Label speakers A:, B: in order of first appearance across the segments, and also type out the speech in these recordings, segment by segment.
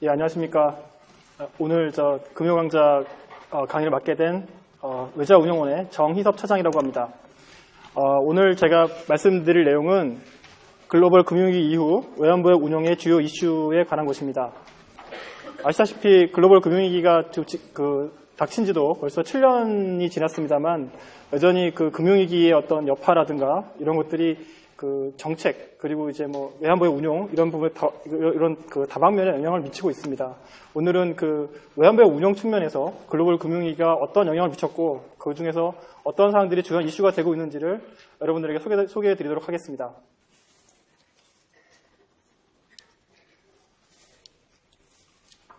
A: 예, 안녕하십니까. 오늘 금융강좌 강의를 맡게 된 외자운용원의 정희섭 차장이라고 합니다. 오늘 제가 말씀드릴 내용은 글로벌 금융위기 이후 외환부의 운용의 주요 이슈에 관한 것입니다. 아시다시피 글로벌 금융위기가 닥친 지도 벌써 7년이 지났습니다만 여전히 그 금융위기의 어떤 여파라든가 이런 것들이 그 정책 그리고 이제 외환부의 운용 이런 부분에 이런 다방면에 영향을 미치고 있습니다. 오늘은 그 외환부의 운용 측면에서 글로벌 금융위기가 어떤 영향을 미쳤고 그 중에서 어떤 사항들이 주요 이슈가 되고 있는지를 여러분들에게 소개해 드리도록 하겠습니다.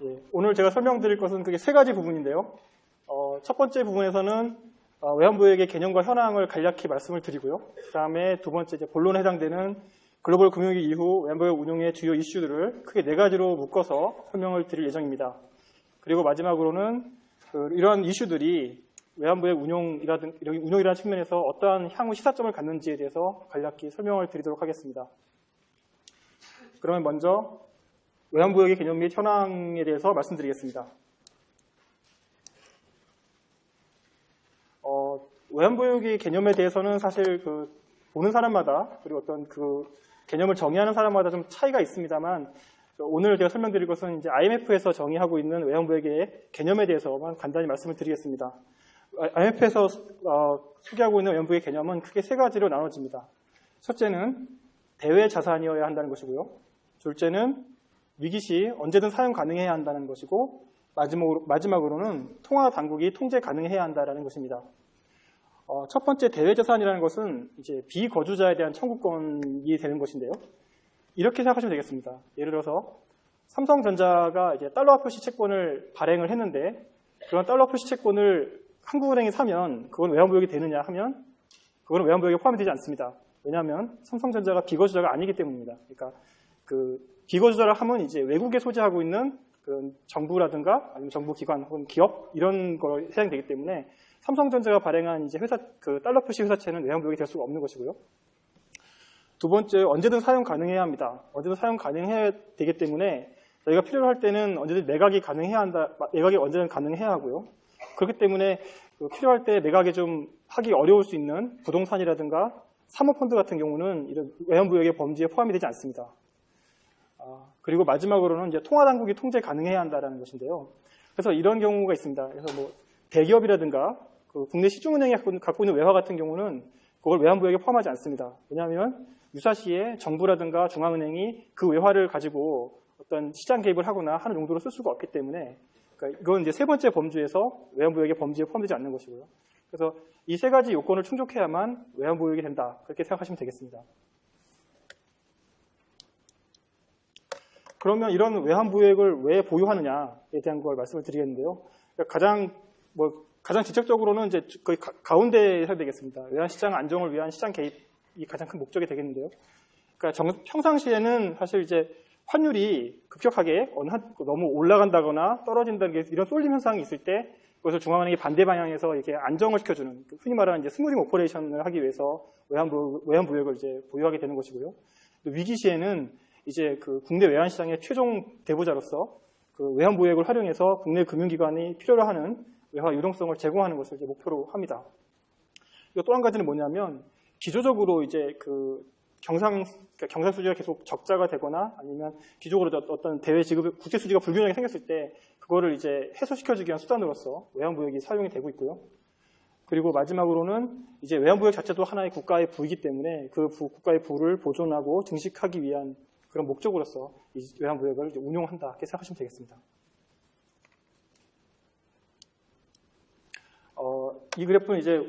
A: 예, 오늘 제가 설명드릴 것은 그게 세 가지 부분인데요. 첫 번째 부분에서는 외환부역의 개념과 현황을 간략히 말씀을 드리고요. 그 다음에 두 번째 본론에 해당되는 글로벌 금융위기 이후 외환부역 운용의 주요 이슈들을 크게 네 가지로 묶어서 설명을 드릴 예정입니다. 그리고 마지막으로는 이러한 이슈들이 외환부의 운용이라는 측면에서 어떠한 향후 시사점을 갖는지에 대해서 간략히 설명을 드리도록 하겠습니다. 그러면 먼저 외환부역의 개념 및 현황에 대해서 말씀드리겠습니다. 외환부역의 개념에 대해서는 사실 보는 사람마다 그리고 어떤 개념을 정의하는 사람마다 좀 차이가 있습니다만 오늘 제가 설명드릴 것은 이제 IMF에서 정의하고 있는 외환부역의 개념에 대해서만 간단히 말씀을 드리겠습니다. IMF에서 소개하고 있는 외환부역의 개념은 크게 세 가지로 나눠집니다. 첫째는 대외 자산이어야 한다는 것이고요. 둘째는 위기 시 언제든 사용 가능해야 한다는 것이고 마지막으로는 통화 당국이 통제 가능해야 한다는 것입니다. 첫 번째 대외자산이라는 것은 이제 비거주자에 대한 청구권이 되는 것인데요. 이렇게 생각하시면 되겠습니다. 예를 들어서 삼성전자가 이제 달러 표시 채권을 발행을 했는데 그런 달러 표시 채권을 한국은행이 사면 그건 외환부역이 되느냐 하면 그건 외환부역에 포함이 되지 않습니다. 왜냐하면 삼성전자가 비거주자가 아니기 때문입니다. 그러니까 비거주자를 하면 이제 외국에 소재하고 있는 그런 정부라든가 아니면 정부기관 혹은 기업 이런 거 해당되기 때문에 삼성전자가 발행한 이제 달러 표시 회사채는 외환부역이 될 수가 없는 것이고요. 두 번째, 언제든 사용 가능해야 합니다. 언제든 사용 가능해야 되기 때문에 저희가 필요로 할 때는 언제든 매각이 가능해야 한다. 매각이 언제든 가능해야 하고요. 그렇기 때문에 필요할 때 매각이 좀 하기 어려울 수 있는 부동산이라든가 사모펀드 같은 경우는 이런 외환부역의 범주에 포함이 되지 않습니다. 그리고 마지막으로는 이제 통화당국이 통제 가능해야 한다는 것인데요. 그래서 이런 경우가 있습니다. 그래서 대기업이라든가 국내 시중은행이 갖고 있는 외화 같은 경우는 그걸 외환부역에 포함하지 않습니다. 왜냐하면 유사시에 정부라든가 중앙은행이 그 외화를 가지고 어떤 시장 개입을 하거나 하는 용도로 쓸 수가 없기 때문에 그러니까 이건 이제 세 번째 범주에서 외환부역의 범주에 포함되지 않는 것이고요. 그래서 이 세 가지 요건을 충족해야만 외환부역이 된다. 그렇게 생각하시면 되겠습니다. 그러면 이런 외환부역을 왜 보유하느냐에 대한 걸 말씀을 드리겠는데요. 그러니까 가장 직접적으로는 이제 거의 가운데에 해야 되겠습니다. 외환시장 안정을 위한 시장 개입이 가장 큰 목적이 되겠는데요. 그러니까 평상시에는 사실 이제 환율이 급격하게 너무 올라간다거나 떨어진다는 이런 쏠림 현상이 있을 때 그것을 중앙은행이 반대 방향에서 이렇게 안정을 시켜주는 흔히 말하는 이제 스무딩 오퍼레이션을 하기 위해서 외환부역을 이제 보유하게 되는 것이고요. 위기 시에는 이제 국내 외환시장의 최종 대부자로서 외환부역을 활용해서 국내 금융기관이 필요로 하는 외화 유동성을 제공하는 것을 이제 목표로 합니다. 또 한 가지는 뭐냐면 기조적으로 이제 경상 수지가 계속 적자가 되거나 아니면 기조적으로 어떤 대외 지급 국제 수지가 불균형이 생겼을 때 그거를 이제 해소시켜주기 위한 수단으로서 외환부역이 사용이 되고 있고요. 그리고 마지막으로는 이제 외환부역 자체도 하나의 국가의 부이기 때문에 그 국가의 부를 보존하고 증식하기 위한 그런 목적으로서 이 외환부역을 이제 운용한다 이렇게 생각하시면 되겠습니다. 이 그래프는 이제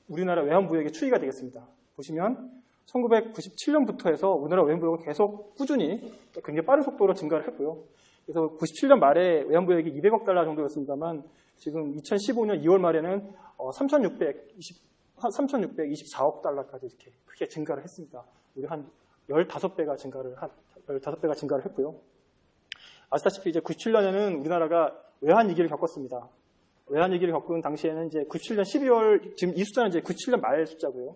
A: 우리나라 외환부역의 추이가 되겠습니다. 보시면 1997년부터 해서 우리나라 외환부역은 계속 꾸준히 굉장히 빠른 속도로 증가를 했고요. 그래서 97년 말에 외환부역이 200억 달러 정도였습니다만 지금 2015년 2월 말에는 3,624억 달러까지 이렇게 크게 증가를 했습니다. 우리 한 15배가 증가를 했고요. 아시다시피 이제 97년에는 우리나라가 외환위기를 겪었습니다. 외환위기를 겪은 당시에는 이제 97년 12월, 지금 이 숫자는 이제 97년 말 숫자고요.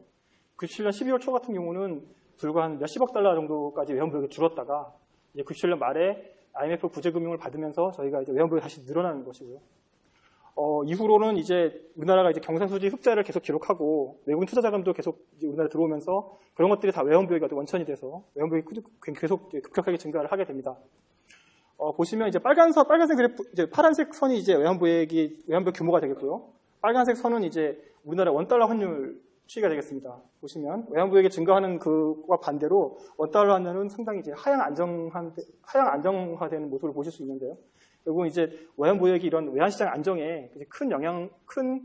A: 97년 12월 초 같은 경우는 불과 한 몇십억 달러 정도까지 외환부역이 줄었다가 이제 97년 말에 IMF 구제금융을 받으면서 저희가 이제 외환보유액이 다시 늘어나는 것이고요. 이후로는 이제 우리나라가 이제 경상수지 흑자를 계속 기록하고 외국인 투자 자금도 계속 이제 우리나라에 들어오면서 그런 것들이 다 외환보유액이 원천이 돼서 외환보유액이 계속 급격하게 증가를 하게 됩니다. 보시면 이제 빨간색 그래프, 이제 파란색 선이 이제 외환보유액 규모가 되겠고요. 빨간색 선은 이제 우리나라 원달러 환율 추이가 되겠습니다. 보시면 외환보유액이 증가하는 그와 반대로 원달러 환율은 상당히 이제 하향 안정화되는 모습을 보실 수 있는데요. 결국은 이제 외환보유액이 이런 외환시장 안정에 큰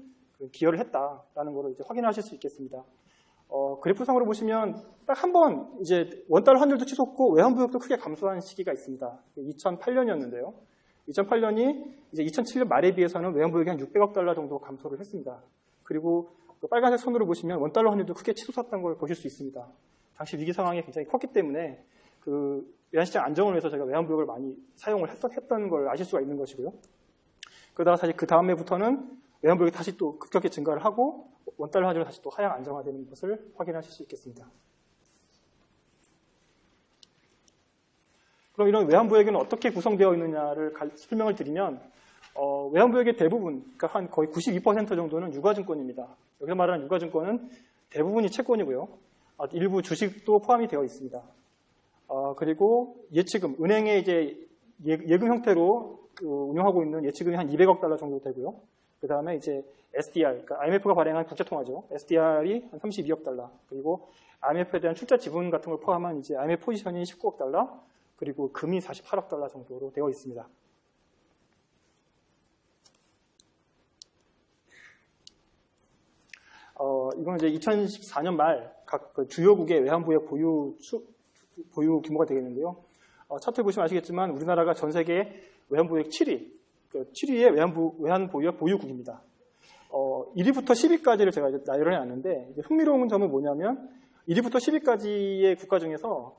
A: 기여를 했다라는 것을 이제 확인하실 수 있겠습니다. 그래프상으로 보시면 딱 한 번 이제 원달러 환율도 치솟고 외환보유액도 크게 감소한 시기가 있습니다. 2008년이었는데요. 2008년이 이제 2007년 말에 비해서는 외환보유액이 한 600억 달러 정도 감소를 했습니다. 그리고 그 빨간색 선으로 보시면 원달러 환율도 크게 치솟았던 걸 보실 수 있습니다. 당시 위기 상황이 굉장히 컸기 때문에 그 외환시장 안정을 위해서 저희가 외환보유액을 많이 사용을 했던 걸 아실 수가 있는 것이고요. 그러다가 사실 그 다음 해부터는 외환보유액이 다시 또 급격히 증가를 하고 원달러 환율이 다시 또 하향 안정화되는 것을 확인하실 수 있겠습니다. 그럼 이런 외환보유액은 어떻게 구성되어 있느냐를 설명을 드리면 외환보유액의 대부분, 그러니까 한 거의 92% 정도는 유가증권입니다. 여기서 말하는 유가증권은 대부분이 채권이고요. 일부 주식도 포함이 되어 있습니다. 그리고 예치금, 은행에 이제 예금 형태로 운영하고 있는 예치금이 한 200억 달러 정도 되고요. 그 다음에 이제 SDR, 그러니까 IMF가 발행한 국제통화죠. SDR이 한 32억 달러, 그리고 IMF에 대한 출자 지분 같은 걸 포함한 이제 IMF 포지션이 19억 달러, 그리고 금이 48억 달러 정도로 되어 있습니다. 이건 이제 2014년 말 각 주요국의 외환보유액 보유 규모가 되겠는데요. 차트 보시면 아시겠지만 우리나라가 전 세계 외환보유액 7위, 7위의 외환보유액 보유국입니다. 1위부터 10위까지를 제가 이제 나열을 해놨는데 흥미로운 점은 뭐냐면 1위부터 10위까지의 국가 중에서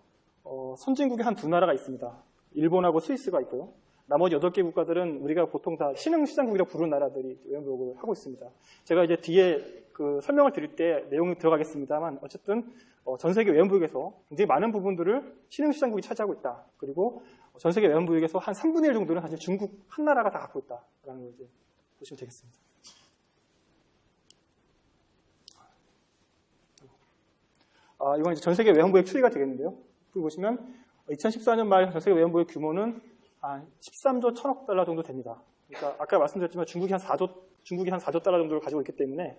A: 선진국이 한 두 나라가 있습니다. 일본하고 스위스가 있고요. 나머지 8개 국가들은 우리가 보통 다 신흥시장국이라고 부르는 나라들이 외환보유액을 하고 있습니다. 제가 이제 뒤에 그 설명을 드릴 때 내용이 들어가겠습니다만 어쨌든 전 세계 외환보유액에서 굉장히 많은 부분들을 신흥시장국이 차지하고 있다. 그리고 전 세계 외환보유액에서 한 3분의 1 정도는 사실 중국 한 나라가 다 갖고 있다라는 걸 이제 보시면 되겠습니다. 이건 이제 전 세계 외환보유액 추이가 되겠는데요. 여기 보시면 2014년 말 전 세계 외환보유액 규모는 한 13조 1000억 달러 정도 됩니다. 그러니까 아까 말씀드렸지만 중국이 한 4조 달러 정도를 가지고 있기 때문에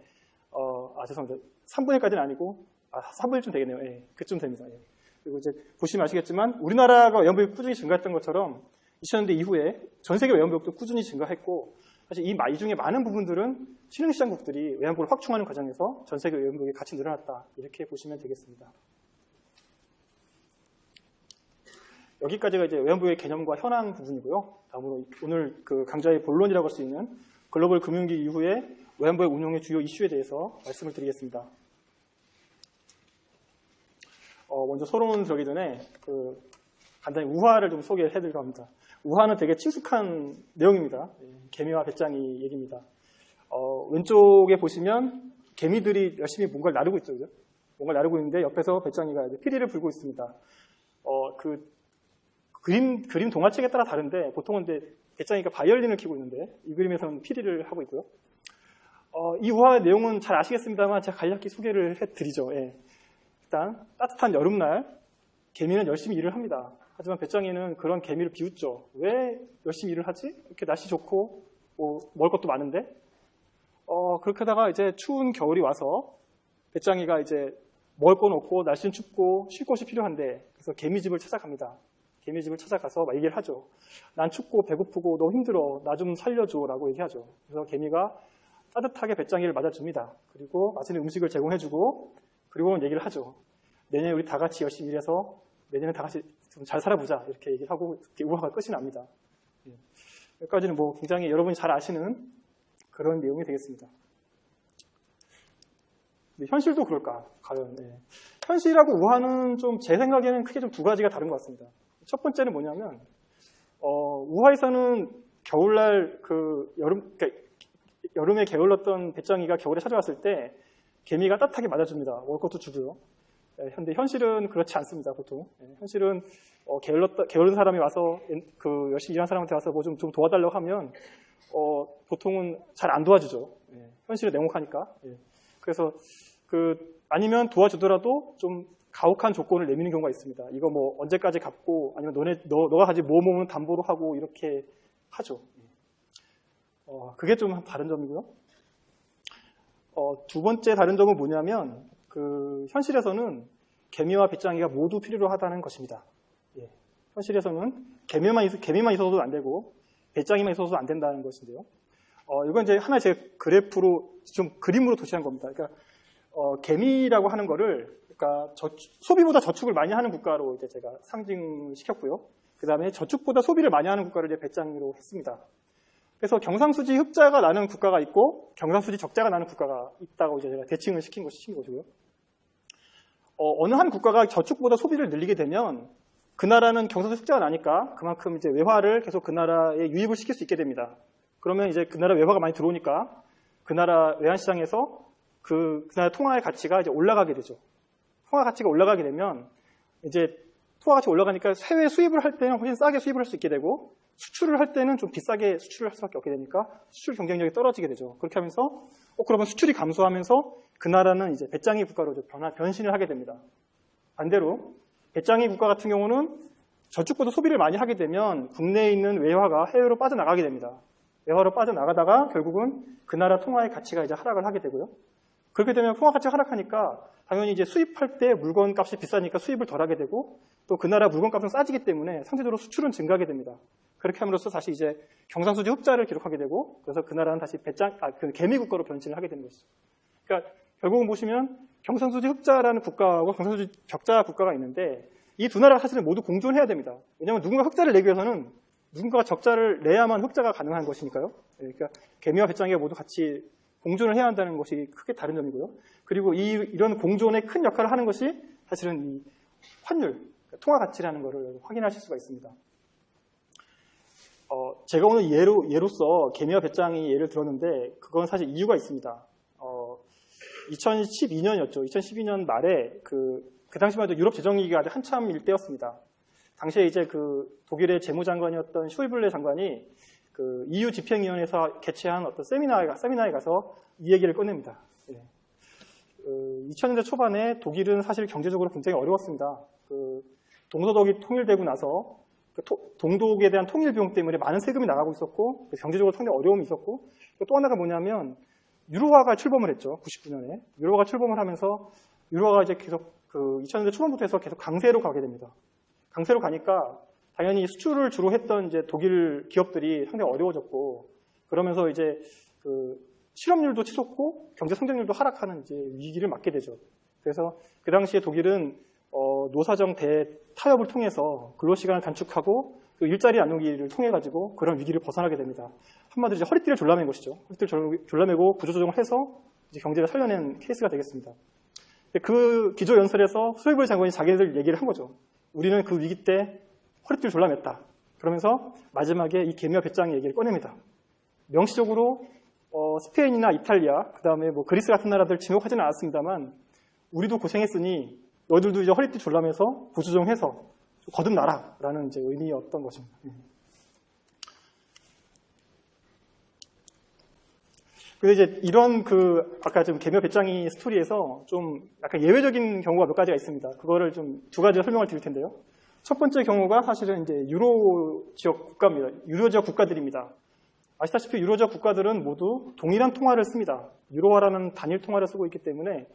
A: 죄송합니다. 3분의 1까지는 아니고 3분의 1쯤 되겠네요. 예, 그쯤 됩니다. 예. 그리고 이제 보시면 아시겠지만 우리나라가 외환보유액 꾸준히 증가했던 것처럼 2000년대 이후에 전 세계 외환보유액도 꾸준히 증가했고 사실 이 중에 많은 부분들은 신흥시장국들이 외환보유액을 확충하는 과정에서 전 세계 외환보유액이 같이 늘어났다. 이렇게 보시면 되겠습니다. 여기까지가 이제 외환보유액 개념과 현황 부분이고요. 다음으로 오늘 그 강좌의 본론이라고 할 수 있는 글로벌 금융위기 이후에 외환보유액 운용의 주요 이슈에 대해서 말씀을 드리겠습니다. 먼저 서론 들어가기 전에 간단히 우화를 좀 소개를 해드리려고 합니다. 우화는 되게 친숙한 내용입니다. 개미와 배짱이 얘기입니다. 왼쪽에 보시면 개미들이 열심히 뭔가를 나르고 있죠. 그죠? 뭔가를 나르고 있는데 옆에서 배짱이가 이제 피리를 불고 있습니다. 그림 동화책에 따라 다른데 보통은 이제 배짱이가 바이올린을 켜고 있는데 이 그림에서는 피리를 하고 있고요. 이 우화의 내용은 잘 아시겠습니다만 제가 간략히 소개를 해드리죠. 예. 일단 따뜻한 여름날 개미는 열심히 일을 합니다. 하지만 배짱이는 그런 개미를 비웃죠. 왜 열심히 일을 하지? 이렇게 날씨 좋고 먹을 것도 많은데 그렇게 하다가 이제 추운 겨울이 와서 배짱이가 이제 먹을 건 없고 날씨는 춥고 쉴 곳이 필요한데 그래서 개미집을 찾아갑니다. 개미집을 찾아가서 막 얘기를 하죠. 난 춥고 배고프고 너무 힘들어. 나 좀 살려줘 라고 얘기하죠. 그래서 개미가 따뜻하게 배짱이를 맞아줍니다. 그리고 맛있는 음식을 제공해주고 그리고는 얘기를 하죠. 내년에 우리 다 같이 열심히 일해서 내년에 다 같이 좀 잘 살아보자 이렇게 얘기를 하고 우화가 끝이 납니다. 여기까지는 뭐 굉장히 여러분이 잘 아시는 그런 내용이 되겠습니다. 근데 현실도 그럴까? 과연 현실하고 우화는 좀 제 생각에는 크게 좀 두 가지가 다른 것 같습니다. 첫 번째는 뭐냐면 우화에서는 겨울날 그러니까 여름에 게을렀던 배짱이가 겨울에 찾아왔을 때 개미가 따뜻하게 맞아줍니다. 먹을 것도 주고요. 근데 현실은 그렇지 않습니다, 보통. 현실은 게을른 사람이 와서 열심히 일하는 사람한테 와서 뭐 좀 도와달라고 하면 보통은 잘 안 도와주죠. 현실은 냉혹하니까. 그래서 아니면 도와주더라도 좀 가혹한 조건을 내미는 경우가 있습니다. 이거 뭐 언제까지 갚고 아니면 너가 가지 뭐 모으면 담보로 하고 이렇게 하죠. 그게 좀 다른 점이고요. 두 번째 다른 점은 뭐냐면 현실에서는 개미와 배짱이가 모두 필요로 하다는 것입니다. 현실에서는 개미만 있어서도 안 되고 배짱이만 있어서도 안 된다는 것인데요. 이건 이제 하나의 제 그래프로 좀 그림으로 도시한 겁니다. 그러니까 개미라고 하는 거를 그러니까 소비보다 저축을 많이 하는 국가로 이제 제가 상징시켰고요. 그 다음에 저축보다 소비를 많이 하는 국가를 이제 배짱이로 했습니다. 그래서 경상수지 흑자가 나는 국가가 있고 경상수지 적자가 나는 국가가 있다고 이제 제가 대칭을 시킨 것이고요. 어느 한 국가가 저축보다 소비를 늘리게 되면 그 나라는 경상수지 흑자가 나니까 그만큼 이제 외화를 계속 그 나라에 유입을 시킬 수 있게 됩니다. 그러면 이제 그 나라 외화가 많이 들어오니까 그 나라 외환시장에서 그 나라 통화의 가치가 이제 올라가게 되죠. 통화 가치가 올라가게 되면 이제 통화 가치가 올라가니까 해외 수입을 할 때는 훨씬 싸게 수입을 할 수 있게 되고 수출을 할 때는 좀 비싸게 수출을 할 수밖에 없게 되니까 수출 경쟁력이 떨어지게 되죠. 그렇게 하면서 그러면 수출이 감소하면서 그 나라는 이제 배짱이 국가로 변신을 하게 됩니다. 반대로 배짱이 국가 같은 경우는 저축보다 소비를 많이 하게 되면 국내에 있는 외화가 해외로 빠져나가게 됩니다. 외화로 빠져나가다가 결국은 그 나라 통화의 가치가 이제 하락을 하게 되고요. 그렇게 되면 통화 가치가 하락하니까 당연히 이제 수입할 때 물건 값이 비싸니까 수입을 덜 하게 되고 또 그 나라 물건 값은 싸지기 때문에 상대적으로 수출은 증가하게 됩니다. 그렇게 함으로써 다시 이제 경상수지 흑자를 기록하게 되고 그래서 그 나라는 다시 개미 국가로 변신을 하게 되는 것이죠. 그러니까 결국은 보시면 경상수지 흑자라는 국가하고 경상수지 적자 국가가 있는데 이 두 나라가 사실은 모두 공존해야 됩니다. 왜냐하면 누군가 흑자를 내기 위해서는 누군가가 적자를 내야만 흑자가 가능한 것이니까요. 그러니까 개미와 배짱이가 모두 같이 공존을 해야 한다는 것이 크게 다른 점이고요. 그리고 이런 공존에 큰 역할을 하는 것이 사실은 이 환율, 통화 가치라는 것을 확인하실 수가 있습니다. 제가 오늘 예로서 개미와 배짱이 예를 들었는데 그건 사실 이유가 있습니다. 2012년이었죠. 2012년 말에 그 당시만 해도 유럽 재정위기가 아주 한참일 때였습니다. 당시에 이제 독일의 재무장관이었던 슈이블레 장관이 EU 집행위원회에서 개최한 어떤 세미나에 가서 이 얘기를 꺼냅니다. 2000년대 초반에 독일은 사실 경제적으로 굉장히 어려웠습니다. 동서독이 통일되고 나서 동독에 대한 통일 비용 때문에 많은 세금이 나가고 있었고 경제적으로 상당히 어려움이 있었고 또 하나가 뭐냐면 유로화가 출범을 했죠. 99년에 유로화가 출범을 하면서 유로화가 이제 계속 2000년대 초반부터 해서 계속 강세로 가게 됩니다. 강세로 가니까 당연히 수출을 주로 했던 이제 독일 기업들이 상당히 어려워졌고 그러면서 이제 실업률도 치솟고 경제 성장률도 하락하는 이제 위기를 맞게 되죠. 그래서 그 당시에 독일은 노사정 대타협을 통해서 근로시간을 단축하고 일자리 나누기를 통해 가지고 그런 위기를 벗어나게 됩니다. 한마디로 이제 허리띠를 졸라맨 것이죠. 허리띠를 졸라매고 구조조정을 해서 이제 경제를 살려낸 케이스가 되겠습니다. 그 기조연설에서 슈이블레 장관이 자기들 얘기를 한 거죠. 우리는 그 위기 때 허리띠를 졸라맸다. 그러면서 마지막에 이 개미와 배짱이 얘기를 꺼냅니다. 명시적으로 스페인이나 이탈리아, 그 다음에 뭐 그리스 같은 나라들 지목하지는 않았습니다만 우리도 고생했으니 너희들도 이제 허리띠 졸라매서 구조조정해서 거듭나라라는 이제 의미였던 것입니다. 근데 이제 이런 아까 좀 개미와 배짱이 스토리에서 좀 약간 예외적인 경우가 몇 가지가 있습니다. 그거를 좀 두 가지로 설명을 드릴 텐데요. 첫 번째 경우가 사실은 이제 유로 지역 국가입니다. 유로 지역 국가들입니다. 아시다시피 유로 지역 국가들은 모두 동일한 통화를 씁니다. 유로화라는 단일 통화를 쓰고 있기 때문에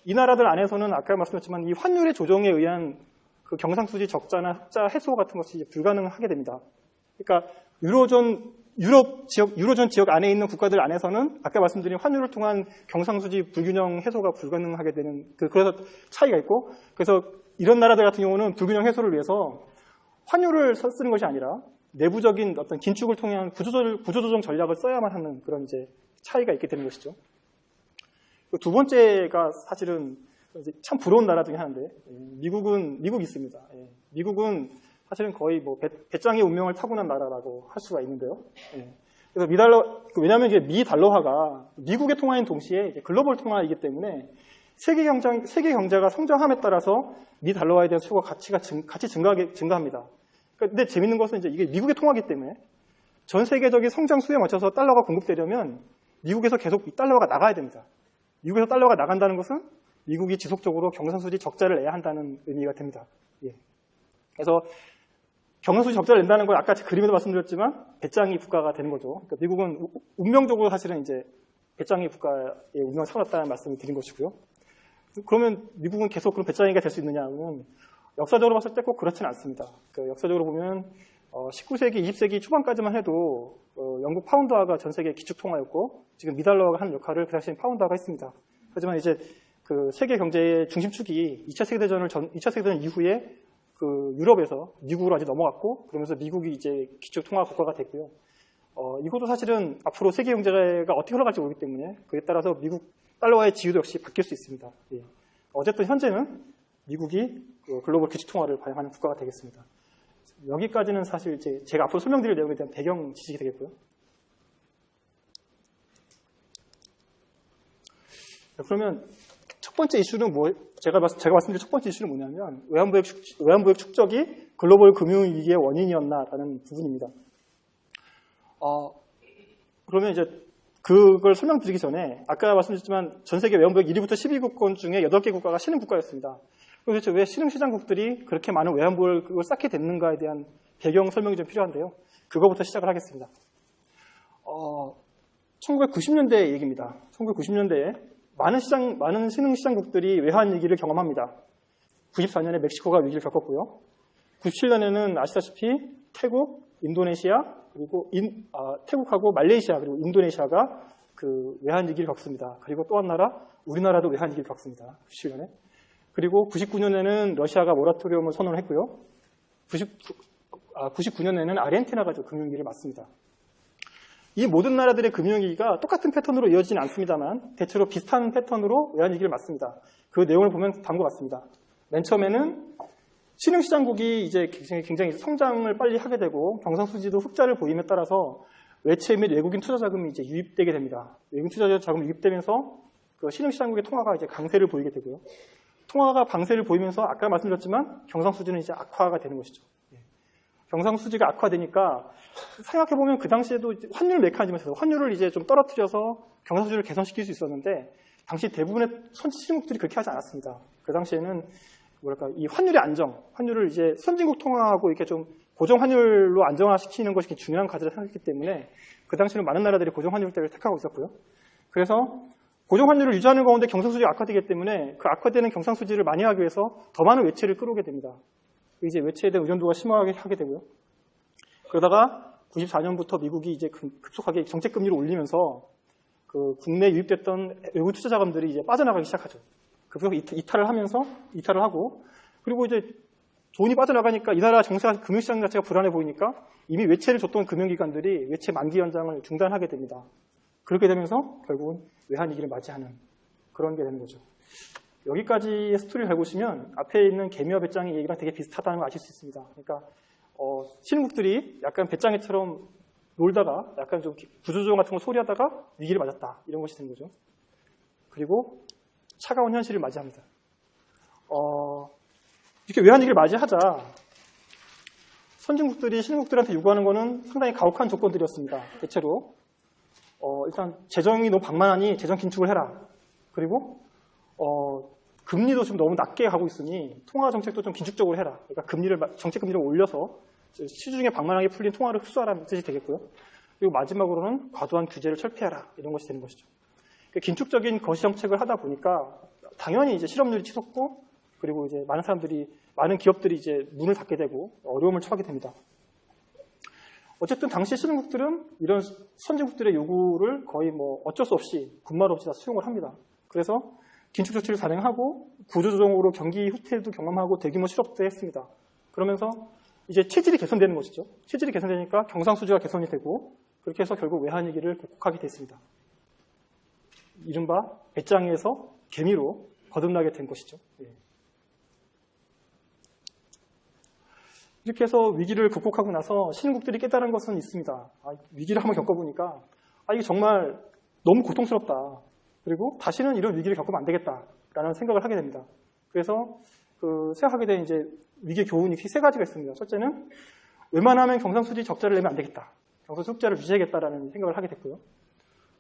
A: 이 나라들 안에서는 아까 말씀드렸지만 이 환율의 조정에 의한 그 경상수지 적자나 흑자 해소 같은 것이 이제 불가능하게 됩니다. 그러니까 유로존 지역 안에 있는 국가들 안에서는 아까 말씀드린 환율을 통한 경상수지 불균형 해소가 불가능하게 되는 그래서 차이가 있고 그래서 이런 나라들 같은 경우는 불균형 해소를 위해서 환율을 쓰는 것이 아니라 내부적인 어떤 긴축을 통한 구조조정 전략을 써야만 하는 그런 이제 차이가 있게 되는 것이죠. 두 번째가 사실은 참 부러운 나라 중에 하나인데 미국이 있습니다. 미국은 사실은 거의 뭐 배짱의 운명을 타고난 나라라고 할 수가 있는데요. 그래서 왜냐하면 이게 미 달러화가 미국의 통화인 동시에 글로벌 통화이기 때문에 세계 경제가 성장함에 따라서 미 달러화에 대한 수요가 같이 증가합니다. 근데 재밌는 것은 이제 이게 미국의 통화기 때문에 전 세계적인 성장 수요에 맞춰서 달러가 공급되려면 미국에서 계속 이 달러가 나가야 됩니다. 미국에서 달러가 나간다는 것은 미국이 지속적으로 경상수지 적자를 내야 한다는 의미가 됩니다. 예. 그래서 경상수지 적자를 낸다는 건 아까 그림에도 말씀드렸지만 배짱이 국가가 되는 거죠. 그러니까 미국은 운명적으로 사실은 이제 배짱이 국가의 운명을 삼았다는 말씀을 드린 것이고요. 그러면 미국은 계속 그런 배짱이가 될 수 있느냐는 역사적으로 봤을 때 꼭 그렇지는 않습니다. 그러니까 역사적으로 보면 19세기, 20세기 초반까지만 해도 영국 파운드화가 전 세계 기축통화였고 지금 미달러가 하는 역할을 그 당시엔 파운드화가 했습니다. 하지만 이제 그 세계 경제의 중심축이 2차 세계대전 이후에 그 유럽에서 미국으로 아직 넘어갔고 그러면서 미국이 이제 기축통화 국가가 됐고요. 이것도 사실은 앞으로 세계 경제가 어떻게 흘러갈지 모르기 때문에 그에 따라서 미국 달러화의 지위도 역시 바뀔 수 있습니다. 예. 어쨌든 현재는 미국이 글로벌 기축통화를 발행하는 국가가 되겠습니다. 여기까지는 사실 이제 제가 앞으로 설명드릴 내용에 대한 배경 지식이 되겠고요. 그러면 첫 번째 이슈는 제가 말씀드린 첫 번째 이슈는 뭐냐면 외환부의 축적이 글로벌 금융위기의 원인이었나라는 부분입니다. 그러면 이제 그걸 설명드리기 전에 아까 말씀드렸지만 전 세계 외환부역 1위부터 12국권 중에 8개 국가가 신흥 국가였습니다. 도대체 왜 신흥 시장국들이 그렇게 많은 외환부역을 쌓게 됐는가에 대한 배경 설명이 좀 필요한데요. 그거부터 시작을 하겠습니다. 1990년대 얘기입니다. 1990년대에 많은 신흥 시장국들이 외환 위기를 경험합니다. 94년에 멕시코가 위기를 겪었고요. 97년에는 아시다시피 태국, 인도네시아, 그리고 태국하고 말레이시아 그리고 인도네시아가 그 외환 위기를 겪습니다. 그리고 또 한 나라 우리나라도 외환 위기를 겪습니다. 97년에. 그리고 99년에는 러시아가 모라토리엄을 선언을 했고요. 99년에는 아르헨티나가 금융위기를 맞습니다. 이 모든 나라들의 금융위기가 똑같은 패턴으로 이어지지는 않습니다만 대체로 비슷한 패턴으로 외환위기를 맞습니다. 그 내용을 보면 다음과 같습니다. 맨 처음에는 신흥시장국이 이제 굉장히 성장을 빨리 하게 되고 경상수지도 흑자를 보임에 따라서 외채 및 외국인 투자 자금이 이제 유입되게 됩니다. 외국인 투자 자금이 유입되면서 그 신흥시장국의 통화가 이제 강세를 보이게 되고요. 통화가 강세를 보이면서 아까 말씀드렸지만 경상수지는 이제 악화가 되는 것이죠. 경상수지가 악화되니까 생각해보면 그 당시에도 환율 메커니즘에서 환율을 이제 좀 떨어뜨려서 경상수지를 개선시킬 수 있었는데 당시 대부분의 선진국들이 그렇게 하지 않았습니다. 그 당시에는 이 환율의 안정, 환율을 이제 선진국 통화하고 이렇게 좀 고정 환율로 안정화시키는 것이 중요한 과제를 생각했기 때문에 그 당시에는 많은 나라들이 고정 환율대를 택하고 있었고요. 그래서 고정 환율을 유지하는 가운데 경상수지가 악화되기 때문에 그 악화되는 경상수지를 많이 하기 위해서 더 많은 외채를 끌어오게 됩니다. 이제 외채에 대한 의존도가 심하게 하게 되고요. 그러다가 94년부터 미국이 이제 급속하게 정책금리를 올리면서 그 국내에 유입됐던 외국 투자 자금들이 이제 빠져나가기 시작하죠. 그래서 이탈을 하고 그리고 이제 돈이 빠져나가니까 이 나라 정세가 금융시장 자체가 불안해 보이니까 이미 외채를 줬던 금융기관들이 외채 만기 연장을 중단하게 됩니다. 그렇게 되면서 결국은 외환위기를 맞이하는 그런 게 되는 거죠. 여기까지의 스토리를 잘 보시면 앞에 있는 개미와 배짱이 얘기랑 되게 비슷하다는 걸 아실 수 있습니다. 그러니까 신흥국들이 약간 배짱이처럼 놀다가 약간 좀 구조조정 같은 거 소리하다가 위기를 맞았다 이런 것이 된 거죠. 그리고 차가운 현실을 맞이합니다. 이렇게 외환위기를 맞이하자 선진국들이 신흥국들한테 요구하는 거는 상당히 가혹한 조건들이었습니다. 대체로 일단 재정이 너무 방만하니 재정 긴축을 해라. 그리고 금리도 좀 너무 낮게 가고 있으니 통화 정책도 좀 긴축적으로 해라. 그러니까 정책 금리를 올려서 시중에 방만하게 풀린 통화를 흡수하라는 뜻이 되겠고요. 그리고 마지막으로는 과도한 규제를 철폐하라 이런 것이 되는 것이죠. 긴축적인 거시 정책을 하다 보니까 당연히 이제 실업률이 치솟고 그리고 이제 많은 기업들이 이제 문을 닫게 되고 어려움을 처하게 됩니다. 어쨌든 당시 신흥국들은 이런 선진국들의 요구를 거의 어쩔 수 없이 군말 없이 다 수용을 합니다. 그래서 긴축 조치를 단행하고 구조조정으로 경기 후퇴도 경험하고 대규모 실업도 했습니다. 그러면서 이제 체질이 개선되는 것이죠. 체질이 개선되니까 경상수지가 개선이 되고 그렇게 해서 결국 외환위기를 극복하게 됐습니다. 이른바 배짱이에서 개미로 거듭나게 된 것이죠. 이렇게 해서 위기를 극복하고 나서 신흥국들이 깨달은 것은 있습니다. 위기를 한번 겪어보니까 이게 정말 너무 고통스럽다. 그리고 다시는 이런 위기를 겪으면 안 되겠다. 라는 생각을 하게 됩니다. 그래서 생각하게 된 이제 위기의 교훈이 세 가지가 있습니다. 첫째는 웬만하면 경상수지 적자를 내면 안 되겠다. 경상수지 흑자를 유지하겠다라는 생각을 하게 됐고요.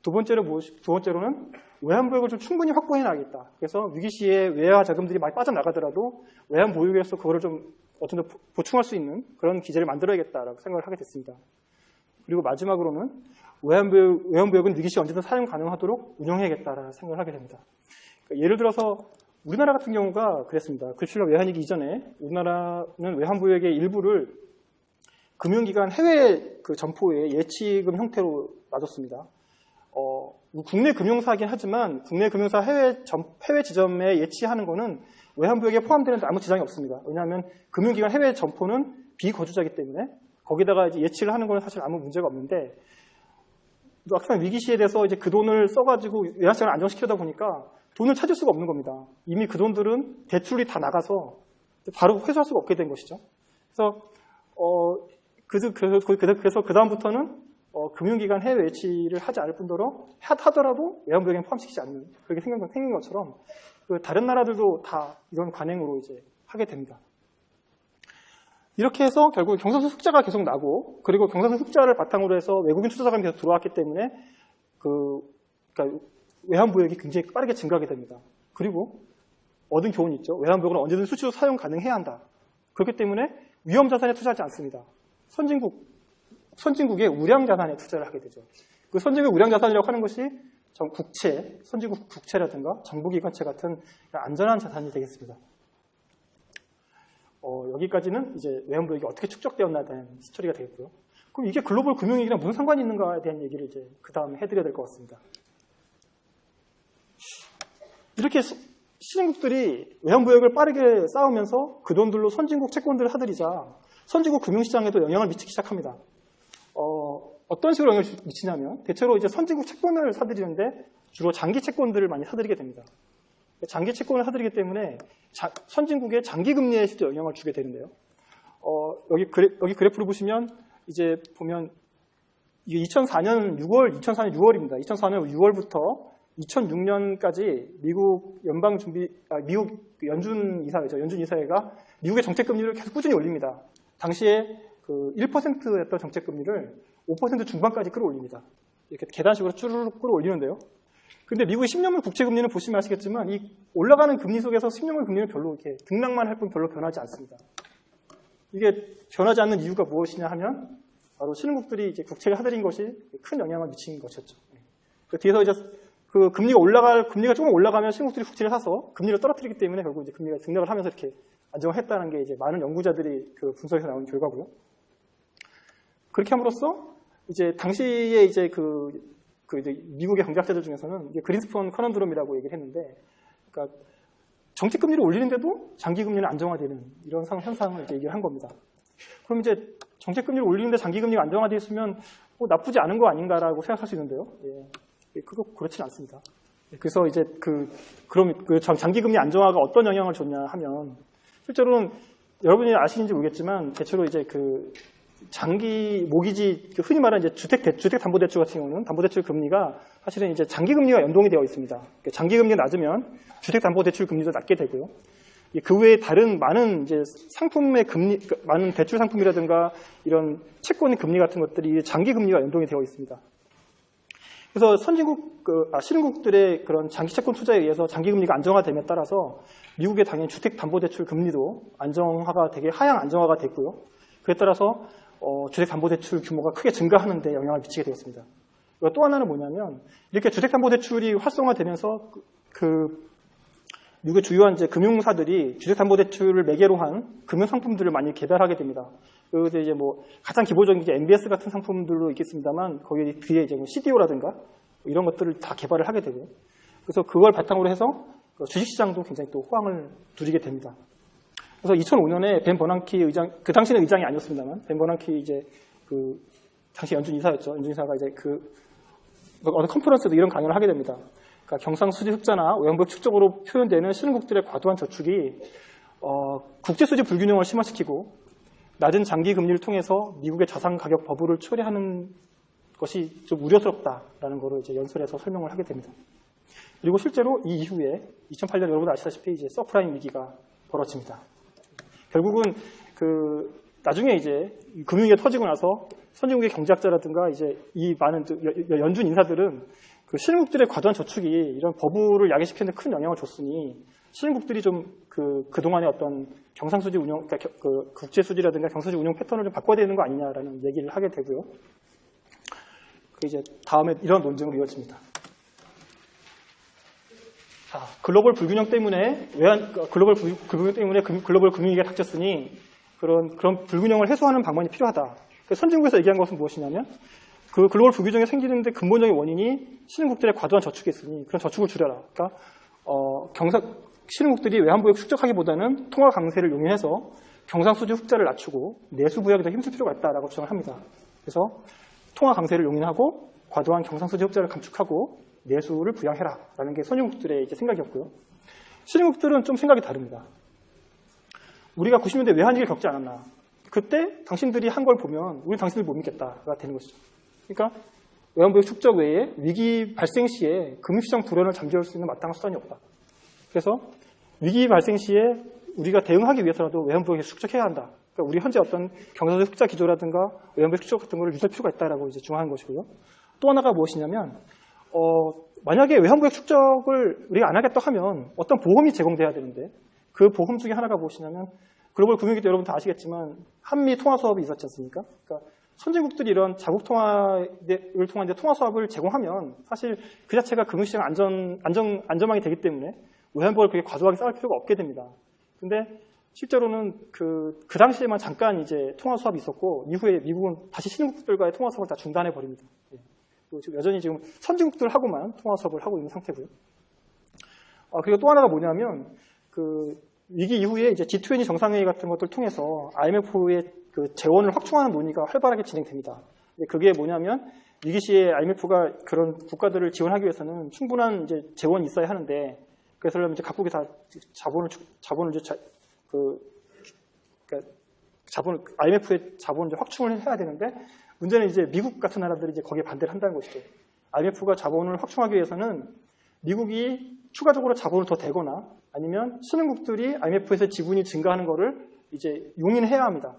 A: 두 번째로는 외환보유액을 좀 충분히 확보해 놔야겠다. 그래서 위기 시에 외화 자금들이 많이 빠져나가더라도 외환보유액에서 그거를 좀 어떤 데 보충할 수 있는 그런 기제를 만들어야겠다라고 생각을 하게 됐습니다. 그리고 마지막으로는 외환보유액은 위기 시 언제든 사용 가능하도록 운영해야겠다라는 생각을 하게 됩니다. 그러니까 예를 들어서 우리나라 같은 경우가 그랬습니다. 급실로 외환위기 이전에 우리나라는 외환보유액의 일부를 금융기관 해외 점포에 예치금 형태로 놔줬습니다. 국내 금융사이긴 하지만 국내 금융사 해외 지점에 예치하는 거는 외환보유액에 포함되는 데 아무 지장이 없습니다. 왜냐하면 금융기관 해외 점포는 비거주자이기 때문에 거기다가 이제 예치를 하는 거는 사실 아무 문제가 없는데 막상 위기 시에 대해서 이제 그 돈을 써가지고 외환시장을 안정시키다 보니까 돈을 찾을 수가 없는 겁니다. 이미 그 돈들은 대출이 다 나가서 바로 회수할 수가 없게 된 것이죠. 그래서 그 다음부터는 금융기관 해외 예치를 하지 않을 뿐더러 하더라도 외환보유액에 포함시키지 않는 그렇게 생긴 것처럼 다른 나라들도 다 이런 관행으로 이제 하게 됩니다. 이렇게 해서 결국 경상수지 흑자가 계속 나고 그리고 경상수지 흑자를 바탕으로 해서 외국인 투자자금이 계속 들어왔기 때문에 그러니까 외환보유액이 굉장히 빠르게 증가하게 됩니다. 그리고 얻은 교훈이 있죠. 외환보유액은 언제든 수시로 사용 가능해야 한다. 그렇기 때문에 위험자산에 투자하지 않습니다. 선진국의 우량자산에 투자를 하게 되죠. 그 선진국 우량자산이라고 하는 것이 국채, 선진국 국채라든가 정부기관채 같은 안전한 자산이 되겠습니다. 여기까지는 이제 외환보유액이 어떻게 축적되었나에 대한 스토리가 되겠고요. 그럼 이게 글로벌 금융위기랑 무슨 상관이 있는가에 대한 얘기를 이제 그 다음에 해드려야 될 것 같습니다. 이렇게 신흥국들이 외환보유액을 빠르게 쌓으면서 그 돈들로 선진국 채권들을 사들이자 선진국 금융시장에도 영향을 미치기 시작합니다. 어떤 식으로 영향을 미치냐면 대체로 이제 선진국 채권을 사들이는데 주로 장기 채권들을 많이 사들이게 됩니다. 장기 채권을 사들이기 때문에 선진국의 장기 금리에 실제 영향을 주게 되는데요. 여기 그래프를 보시면 이제 보면 이게 2004년 6월입니다. 2004년 6월부터 2006년까지 미국 연준 이사회가 미국의 정책 금리를 계속 꾸준히 올립니다. 당시에 1%였던 정책 금리를 5% 중반까지 끌어올립니다. 이렇게 계단식으로 쭈르륵 끌어올리는데요. 근데 미국의 10년물 국채 금리는 보시면 아시겠지만 이 올라가는 금리 속에서 10년물 금리는 별로 이렇게 등락만 할 뿐 별로 변하지 않습니다. 이게 변하지 않는 이유가 무엇이냐 하면 바로 신흥국들이 이제 국채를 사들인 것이 큰 영향을 미친 것이었죠. 그 뒤에서 이제 금리가 조금 올라가면 신흥국들이 국채를 사서 금리를 떨어뜨리기 때문에 결국 이제 금리가 등락을 하면서 이렇게 안정화했다는 게 이제 많은 연구자들이 그 분석에서 나온 결과고요. 그렇게 함으로써 이제 당시에 이제 이제 미국의 경제학자들 중에서는 이게 그린스펀 커넌드럼이라고 얘기를 했는데, 그러니까 정책 금리를 올리는데도 장기 금리는 안정화되는 이런 현상을 이제 얘기를 한 겁니다. 그럼 이제 정책 금리를 올리는데 장기 금리가 안정화되어 있으면 나쁘지 않은 거 아닌가라고 생각할 수 있는데요. 그렇진 않습니다. 그래서 이제 그럼 장기 금리 안정화가 어떤 영향을 줬냐 하면 실제로는 여러분이 아시는지 모르겠지만 대체로 이제 장기 모기지 흔히 말하는 이제 주택담보대출 같은 경우는 담보대출 금리가 사실은 이제 장기 금리와 연동이 되어 있습니다. 장기 금리가 낮으면 주택담보대출 금리도 낮게 되고요. 그 외에 다른 많은 이제 상품의 금리, 많은 대출 상품이라든가 이런 채권 금리 같은 것들이 장기 금리와 연동이 되어 있습니다. 그래서 신흥국들의 그런 장기 채권 투자에 의해서 장기 금리가 안정화됨에 따라서 미국의 당연히 주택담보대출 금리도 안정화가 되게 하향 안정화가 됐고요. 그에 따라서 주택담보대출 규모가 크게 증가하는 데 영향을 미치게 되었습니다. 또 하나는 뭐냐면 이렇게 주택담보대출이 활성화되면서 미국의 주요한 이제 금융사들이 주택담보대출을 매개로 한 금융상품들을 많이 개발하게 됩니다. 그래서 이제 가장 기본적인 이제 MBS 같은 상품들로 있겠습니다만 거기 뒤에 이제 CDO라든가 이런 것들을 다 개발을 하게 되고, 그래서 그걸 바탕으로 해서 주식시장도 굉장히 또 호황을 누리게 됩니다. 그래서 2005년에 벤 버난키 의장, 그 당시는 의장이 아니었습니다만 벤 버난키 이제 당시 연준 이사였죠. 연준 이사가 이제 어느 컨퍼런스에도 이런 강연을 하게 됩니다. 그러니까 경상수지 흑자나 외환보유액 축적으로 표현되는 신흥국들의 과도한 저축이 국제수지 불균형을 심화시키고 낮은 장기 금리를 통해서 미국의 자산 가격 버블을 초래하는 것이 좀 우려스럽다라는 것을 이제 연설에서 설명을 하게 됩니다. 그리고 실제로 이 이후에 2008년 여러분 아시다시피 이제 서프라임 위기가 벌어집니다. 결국은 나중에 이제 금융위기가 터지고 나서 선진국의 경제학자라든가 이제 이 많은 연준 인사들은 그 신흥국들의 과도한 저축이 이런 버블을 야기시키는 데 큰 영향을 줬으니 신흥국들이 좀 그동안의 어떤 경상수지 운영, 그러니까 국제수지라든가 경상수지 운영 패턴을 좀 바꿔야 되는 거 아니냐라는 얘기를 하게 되고요. 이제 다음에 이런 논쟁으로 이어집니다. 자, 글로벌 불균형 때문에 글로벌 금융위기가 닥쳤으니 그런 불균형을 해소하는 방법이 필요하다. 선진국에서 얘기한 것은 무엇이냐면 그 글로벌 불균형이 생기는데 근본적인 원인이 신흥국들의 과도한 저축이 있으니 그런 저축을 줄여라. 그러니까 신흥국들이 외환보유액 축적하기보다는 통화 강세를 용인해서 경상수지 흑자를 낮추고 내수 부양에 더 힘쓸 필요가 있다라고 주장을 합니다. 그래서 통화 강세를 용인하고 과도한 경상수지 흑자를 감축하고 내수를 부양해라라는 게 선진국들의 이제 생각이었고요. 신흥국들은 좀 생각이 다릅니다. 우리가 90년대 외환위기를 겪지 않았나. 그때 당신들이 한 걸 보면 우리 당신들 못 믿겠다가 되는 것이죠. 그러니까 외환보유액 축적 외에 위기 발생 시에 금융시장 불안을 잠재울 수 있는 마땅한 수단이 없다. 그래서 위기 발생 시에 우리가 대응하기 위해서라도 외환보유액을 축적해야 한다. 그러니까 우리 현재 어떤 경상수지 흑자 기조라든가 외환보유액 축적 같은 걸 유지할 필요가 있다라고 이제 주장하는 것이고요. 또 하나가 무엇이냐면 만약에 외환보유액 축적을 우리가 안 하겠다 하면 어떤 보험이 제공돼야 되는데 그 보험 중에 하나가 무엇이냐면 글로벌 금융위기 때 여러분 다 아시겠지만 한미 통화 수업이 있었지 않습니까? 그러니까 선진국들이 이런 자국 통화를 통한 이제 통화 수업을 제공하면 사실 그 자체가 금융시장 안전망이 되기 때문에 외환보유액을 그렇게 과도하게 쌓을 필요가 없게 됩니다. 근데 실제로는 그 당시에만 잠깐 이제 통화 수업이 있었고 이후에 미국은 다시 신흥국들과의 통화 수업을 다 중단해 버립니다. 지금 여전히 지금 선진국들하고만 통화 수업을 하고 있는 상태고요. 그리고 또 하나가 뭐냐면 위기 이후에 이제 G20 정상회의 같은 것들 통해서 IMF의 재원을 확충하는 논의가 활발하게 진행됩니다. 그게 뭐냐면 위기 시에 IMF가 그런 국가들을 지원하기 위해서는 충분한 이제 재원이 있어야 하는데 그래서 이제 각국이 다 자본을 이제 IMF의 자본을 이제 확충을 해야 되는데 문제는 이제 미국 같은 나라들이 이제 거기에 반대를 한다는 것이죠. IMF가 자본을 확충하기 위해서는 미국이 추가적으로 자본을 더 대거나 아니면 신흥국들이 IMF에서 지분이 증가하는 것을 이제 용인해야 합니다.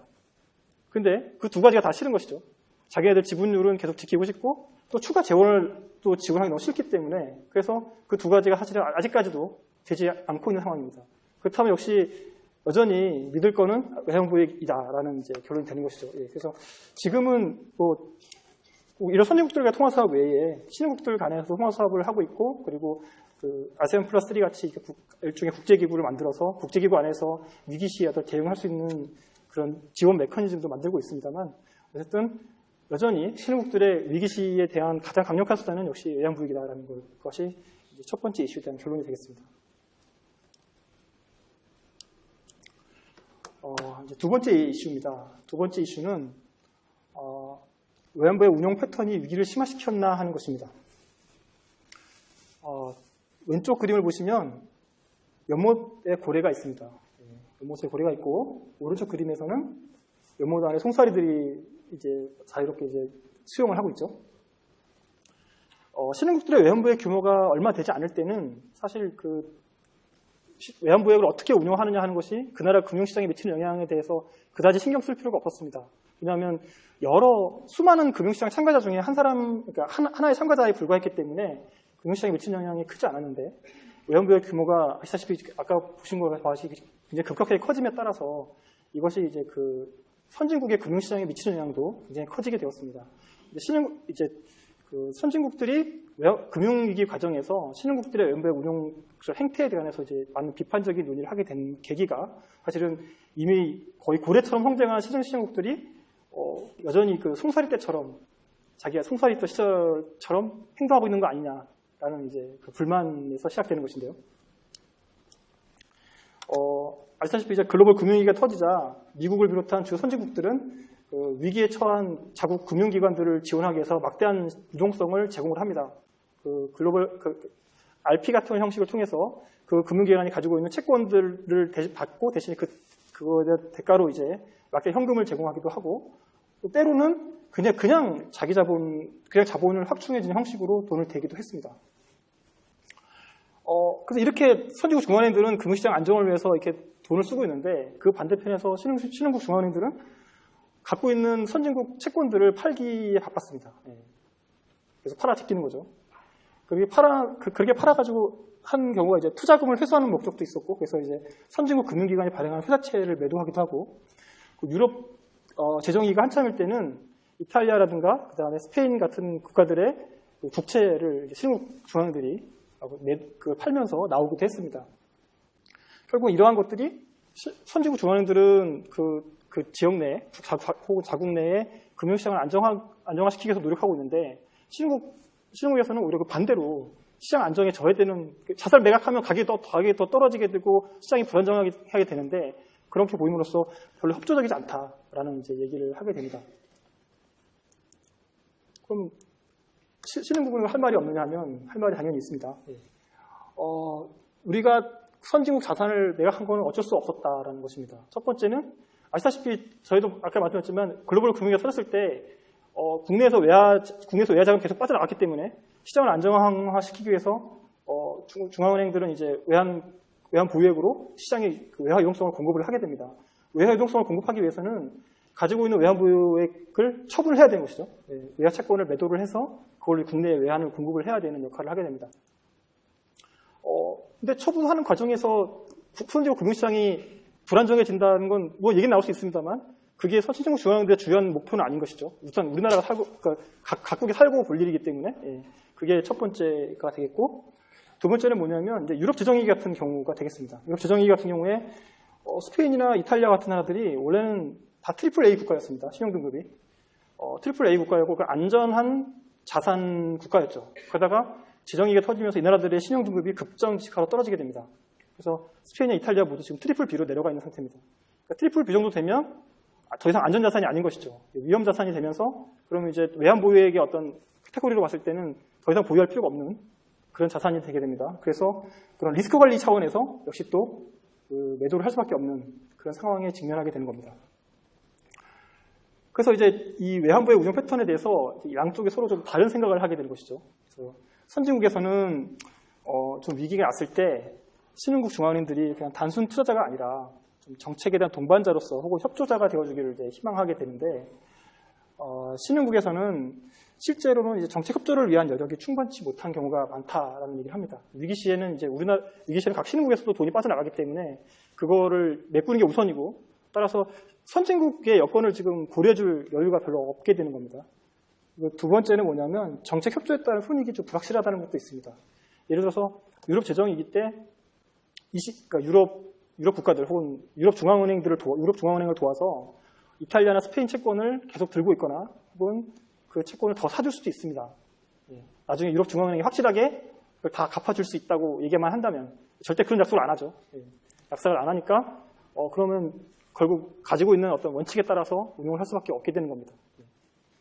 A: 근데 그 두 가지가 다 싫은 것이죠. 자기네들 지분율은 계속 지키고 싶고 또 추가 재원을 또 지원하기 너무 싫기 때문에 그래서 그 두 가지가 사실은 아직까지도 되지 않고 있는 상황입니다. 그렇다면 역시 여전히 믿을 거는 외환보유액이다라는 이제 결론이 되는 것이죠. 그래서 지금은 이런 선진국들과 통화 사업 외에 신흥국들 간에서 통화 사업을 하고 있고 그리고 아세안 플러스 3 같이 일종의 국제기구를 만들어서 국제기구 안에서 위기 시에 대응할 수 있는 그런 지원 메커니즘도 만들고 있습니다만 어쨌든 여전히 신흥국들의 위기 시에 대한 가장 강력한 수단은 역시 외환보유액이다라는 것이 첫 번째 이슈에 대한 결론이 되겠습니다. 이제 두 번째 이슈입니다. 두 번째 이슈는 외환보유액 운용 패턴이 위기를 심화시켰나 하는 것입니다. 왼쪽 그림을 보시면 연못에 고래가 있습니다. 연못에 고래가 있고 오른쪽 그림에서는 연못 안에 송사리들이 이제 자유롭게 이제 수영을 하고 있죠. 신흥국들의 외환보유액 규모가 얼마 되지 않을 때는 사실 외환보유액을 어떻게 운용하느냐 하는 것이 그 나라 금융시장에 미치는 영향에 대해서 그다지 신경 쓸 필요가 없었습니다. 왜냐하면 수많은 금융시장 참가자 중에 그러니까 하나의 참가자에 불과했기 때문에 금융시장에 미치는 영향이 크지 않았는데 외환보유액 규모가 아시다시피 아까 보신 것과 같이 굉장히 급격하게 커짐에 따라서 이것이 이제 선진국의 금융시장에 미치는 영향도 굉장히 커지게 되었습니다. 선진국들이 금융위기 과정에서 신흥국들의 외환보유액 운용 행태에 대해서 이제 많은 비판적인 논의를 하게 된 계기가 사실은 이미 거의 고래처럼 성장한 신흥국들이 여전히 송사리 때처럼 자기가 송사리 때 시절처럼 행동하고 있는 거 아니냐라는 이제 불만에서 시작되는 것인데요. 아시다시피 이제 글로벌 금융위기가 터지자 미국을 비롯한 주 선진국들은 위기에 처한 자국 금융기관들을 지원하기 위해서 막대한 유동성을 제공을 합니다. 글로벌 RP 같은 형식을 통해서 그 금융기관이 가지고 있는 채권들을 받고 대신에 그거에 대한 대가로 이제 막대한 현금을 제공하기도 하고 또 때로는 그냥 자본을 확충해주는 형식으로 돈을 대기도 했습니다. 그래서 이렇게 선진국 중앙은행들은 금융시장 안정을 위해서 이렇게 돈을 쓰고 있는데 그 반대편에서 신흥국 중앙은행들은 갖고 있는 선진국 채권들을 팔기에 바빴습니다. 그래서 팔아 제끼는 거죠. 그렇게 팔아가지고 한 경우가 이제 투자금을 회수하는 목적도 있었고, 그래서 이제 선진국 금융기관이 발행한 회사채를 매도하기도 하고, 유럽 재정위기가 한참일 때는 이탈리아라든가 그다음에 스페인 같은 국가들의 국채를 신흥국 중앙들이 팔면서 나오기도 했습니다. 결국 이러한 것들이 선진국 중앙은행들은 그 지역 내 혹은 자국 내에 금융시장을 안정화시키기 위해서 노력하고 있는데 신흥국에서는 오히려 그 반대로 시장 안정에 저해되는 자살 매각하면 가격이 더 떨어지게 되고 시장이 불안정하게 되는데 그렇게 보임으로써 별로 협조적이지 않다라는 이제 얘기를 하게 됩니다. 그럼 신흥국은 할 말이 없느냐 하면 할 말이 당연히 있습니다. 우리가 선진국 자산을 매각한 거는 어쩔 수 없었다라는 것입니다. 첫 번째는 아시다시피 저희도 아까 말씀드렸지만 글로벌 금융위기가 터졌을 때 국내에서 외화 자금이 계속 빠져나갔기 때문에 시장을 안정화시키기 위해서 중앙은행들은 이제 외환 보유액으로 시장에 그 외화 유동성을 공급을 하게 됩니다. 외화 유동성을 공급하기 위해서는 가지고 있는 외환 보유액을 처분을 해야 되는 것이죠. 외화 채권을 매도를 해서 그걸 국내에 외환을 공급을 해야 되는 역할을 하게 됩니다. 근데 처분하는 과정에서 선진국 금융시장이 불안정해진다는 건 뭐 얘기 나올 수 있습니다만 그게 선진국 중앙은행들의 주요한 목표는 아닌 것이죠. 우선 우리나라가 그러니까 각국이 살고 볼 일이기 때문에 그게 첫 번째가 되겠고, 두 번째는 뭐냐면 이제 유럽 재정위기 같은 경우가 되겠습니다. 유럽 재정위기 같은 경우에 스페인이나 이탈리아 같은 나라들이 원래는 다 트리플 A 국가였습니다. 신용등급이 트리플 A 국가였고 그 안전한 자산 국가였죠. 그러다가 재정위기가 터지면서 이 나라들의 신용등급이 급정직하로 떨어지게 됩니다. 그래서 스페인이나 이탈리아 모두 지금 트리플 B로 내려가 있는 상태입니다. 그러니까 트리플 B 정도 되면 더 이상 안전자산이 아닌 것이죠. 위험자산이 되면서 그러면 이제 외환 보유액의 어떤 카테고리로 봤을 때는 더 이상 보유할 필요가 없는 그런 자산이 되게 됩니다. 그래서 그런 리스크 관리 차원에서 역시 또 매도를 할 수밖에 없는 그런 상황에 직면하게 되는 겁니다. 그래서 이제 이 외환부의 운영 패턴에 대해서 양쪽이 서로 좀 다른 생각을 하게 되는 것이죠. 그래서 선진국에서는 좀 위기가 왔을 때 신흥국 중앙은행들이 그냥 단순 투자자가 아니라 좀 정책에 대한 동반자로서 혹은 협조자가 되어주기를 이제 희망하게 되는데, 신흥국에서는 실제로는 이제 정책 협조를 위한 여력이 충분치 못한 경우가 많다라는 얘기를 합니다. 위기 시에는 각 신흥국에서도 돈이 빠져나가기 때문에 그거를 메꾸는 게 우선이고, 따라서 선진국의 여건을 지금 고려해줄 여유가 별로 없게 되는 겁니다. 두 번째는 뭐냐면 정책 협조에 따른 손익이 좀 불확실하다는 것도 있습니다. 예를 들어서 유럽 재정위기 때 그러니까 유럽 국가들 혹은 유럽 중앙은행을 도와서 이탈리아나 스페인 채권을 계속 들고 있거나 혹은 그 채권을 더 사줄 수도 있습니다. 나중에 유럽 중앙은행이 확실하게 그걸 다 갚아줄 수 있다고 얘기만 한다면 절대 그런 약속을 안 하죠. 약속을 안 하니까 그러면 결국 가지고 있는 어떤 원칙에 따라서 운용을 할 수밖에 없게 되는 겁니다.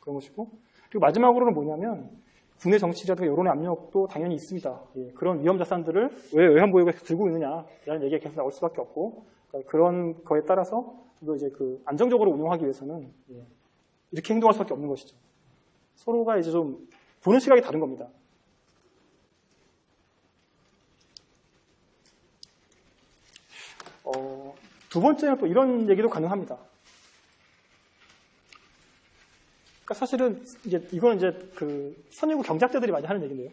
A: 그런 것이고, 그리고 마지막으로는 뭐냐면 국내 정치라든가 여론의 압력도 당연히 있습니다. 그런 위험 자산들을 왜 외환보유액을 들고 있느냐라는 얘기가 계속 나올 수밖에 없고, 그러니까 그런 거에 따라서 좀 더 이제 안정적으로 운용하기 위해서는 이렇게 행동할 수밖에 없는 것이죠. 서로가 이제 좀 보는 시각이 다른 겁니다. 두 번째는 또 이런 얘기도 가능합니다. 그러니까 사실은 이거는 선진국 경제학자들이 많이 하는 얘기인데요.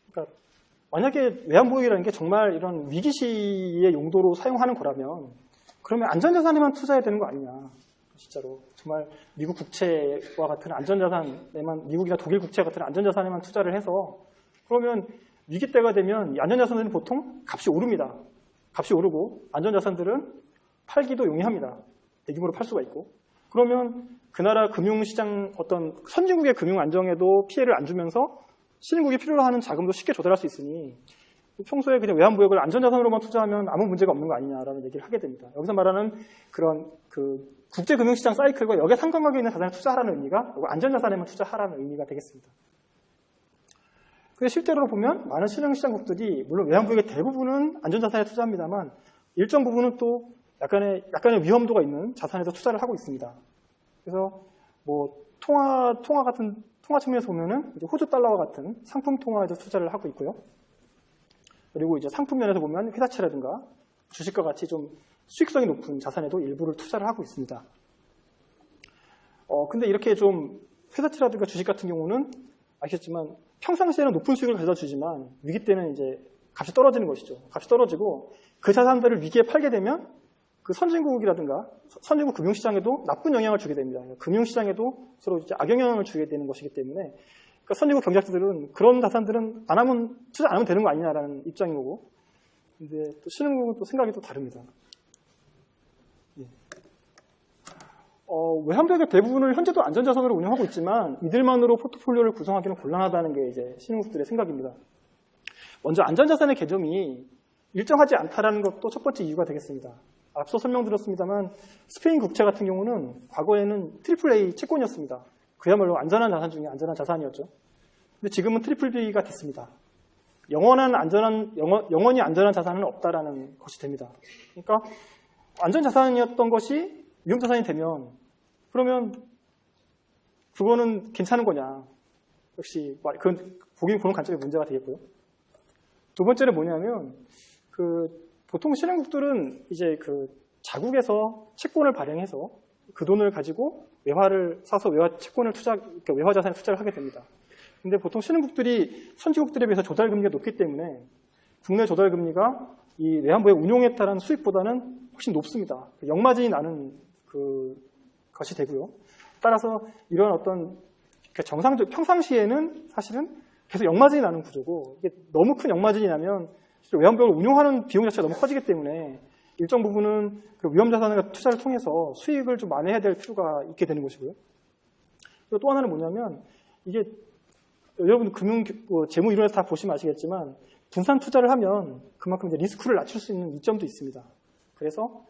A: 그러니까 만약에 외환보유액이라는 게 정말 이런 위기 시의 용도로 사용하는 거라면 그러면 안전자산에만 투자해야 되는 거 아니냐. 진짜로 정말 미국 국채와 같은 안전자산에만, 미국이나 독일 국채와 같은 안전자산에만 투자를 해서 그러면 위기 때가 되면 이 안전자산들은 보통 값이 오릅니다. 값이 오르고 안전자산들은 팔기도 용이합니다. 대규모로 팔 수가 있고. 그러면 그 나라 금융시장 어떤 선진국의 금융 안정에도 피해를 안 주면서 신흥국이 필요로 하는 자금도 쉽게 조달할 수 있으니 평소에 그냥 외환보유액을 안전자산으로만 투자하면 아무 문제가 없는 거 아니냐라는 얘기를 하게 됩니다. 여기서 말하는 그런 국제금융시장 사이클과 여기에 상관관계 있는 자산에 투자하라는 의미가 안전자산에만 투자하라는 의미가 되겠습니다. 근데 실제로 보면 많은 신흥시장국들이 물론 외환보유액의 대부분은 안전자산에 투자합니다만 일정 부분은 또 약간의 위험도가 있는 자산에서 투자를 하고 있습니다. 그래서 통화 측면에서 보면은 이제 호주 달러와 같은 상품 통화에도 투자를 하고 있고요. 그리고 이제 상품 면에서 보면 회사채라든가 주식과 같이 좀 수익성이 높은 자산에도 일부를 투자를 하고 있습니다. 근데 이렇게 좀 회사채라든가 주식 같은 경우는 아시겠지만 평상시에는 높은 수익을 가져다 주지만 위기 때는 이제 값이 떨어지는 것이죠. 값이 떨어지고 그 자산들을 위기에 팔게 되면 그 선진국이라든가 선진국 금융시장에도 나쁜 영향을 주게 됩니다. 금융시장에도 서로 이제 악영향을 주게 되는 것이기 때문에 그러니까 선진국 경제학자들은 그런 자산들은 투자 안 하면 되는 거 아니냐라는 입장인 거고, 근데 또 신흥국은 또 생각이 또 다릅니다. 예. 외환벽의 대부분을 현재도 안전자산으로 운영하고 있지만 이들만으로 포트폴리오를 구성하기는 곤란하다는 게 이제 신흥국들의 생각입니다. 먼저 안전자산의 개념이 일정하지 않다라는 것도 첫 번째 이유가 되겠습니다. 앞서 설명드렸습니다만 스페인 국채 같은 경우는 과거에는 AAA 채권이었습니다. 그야말로 안전한 자산 중에 안전한 자산이었죠. 근데 지금은 BBB가 됐습니다. 영원히 안전한 자산은 없다라는 것이 됩니다. 그러니까 안전자산이었던 것이 위험자산이 되면 그러면 그거는 괜찮은 거냐. 역시 그건 보는 관점의 문제가 되겠고요. 두 번째는 뭐냐면 보통 신흥국들은 이제 자국에서 채권을 발행해서 그 돈을 가지고 외화를 사서 외화 자산에 투자를 하게 됩니다. 근데 보통 신흥국들이 선진국들에 비해서 조달금리가 높기 때문에 국내 조달금리가 이 외환부의 운용에 따른 수익보다는 훨씬 높습니다. 역마진이 나는 것이 되고요. 따라서 이런 어떤 평상시에는 사실은 계속 역마진이 나는 구조고, 이게 너무 큰 역마진이 나면 외환부를 운용하는 비용 자체가 너무 커지기 때문에 일정 부분은 위험자산과 투자를 통해서 수익을 좀 만회해야 될 필요가 있게 되는 것이고요. 그리고 또 하나는 뭐냐면 이게 여러분 재무 이론에서 다 보시면 아시겠지만 분산 투자를 하면 그만큼 이제 리스크를 낮출 수 있는 이점도 있습니다. 그래서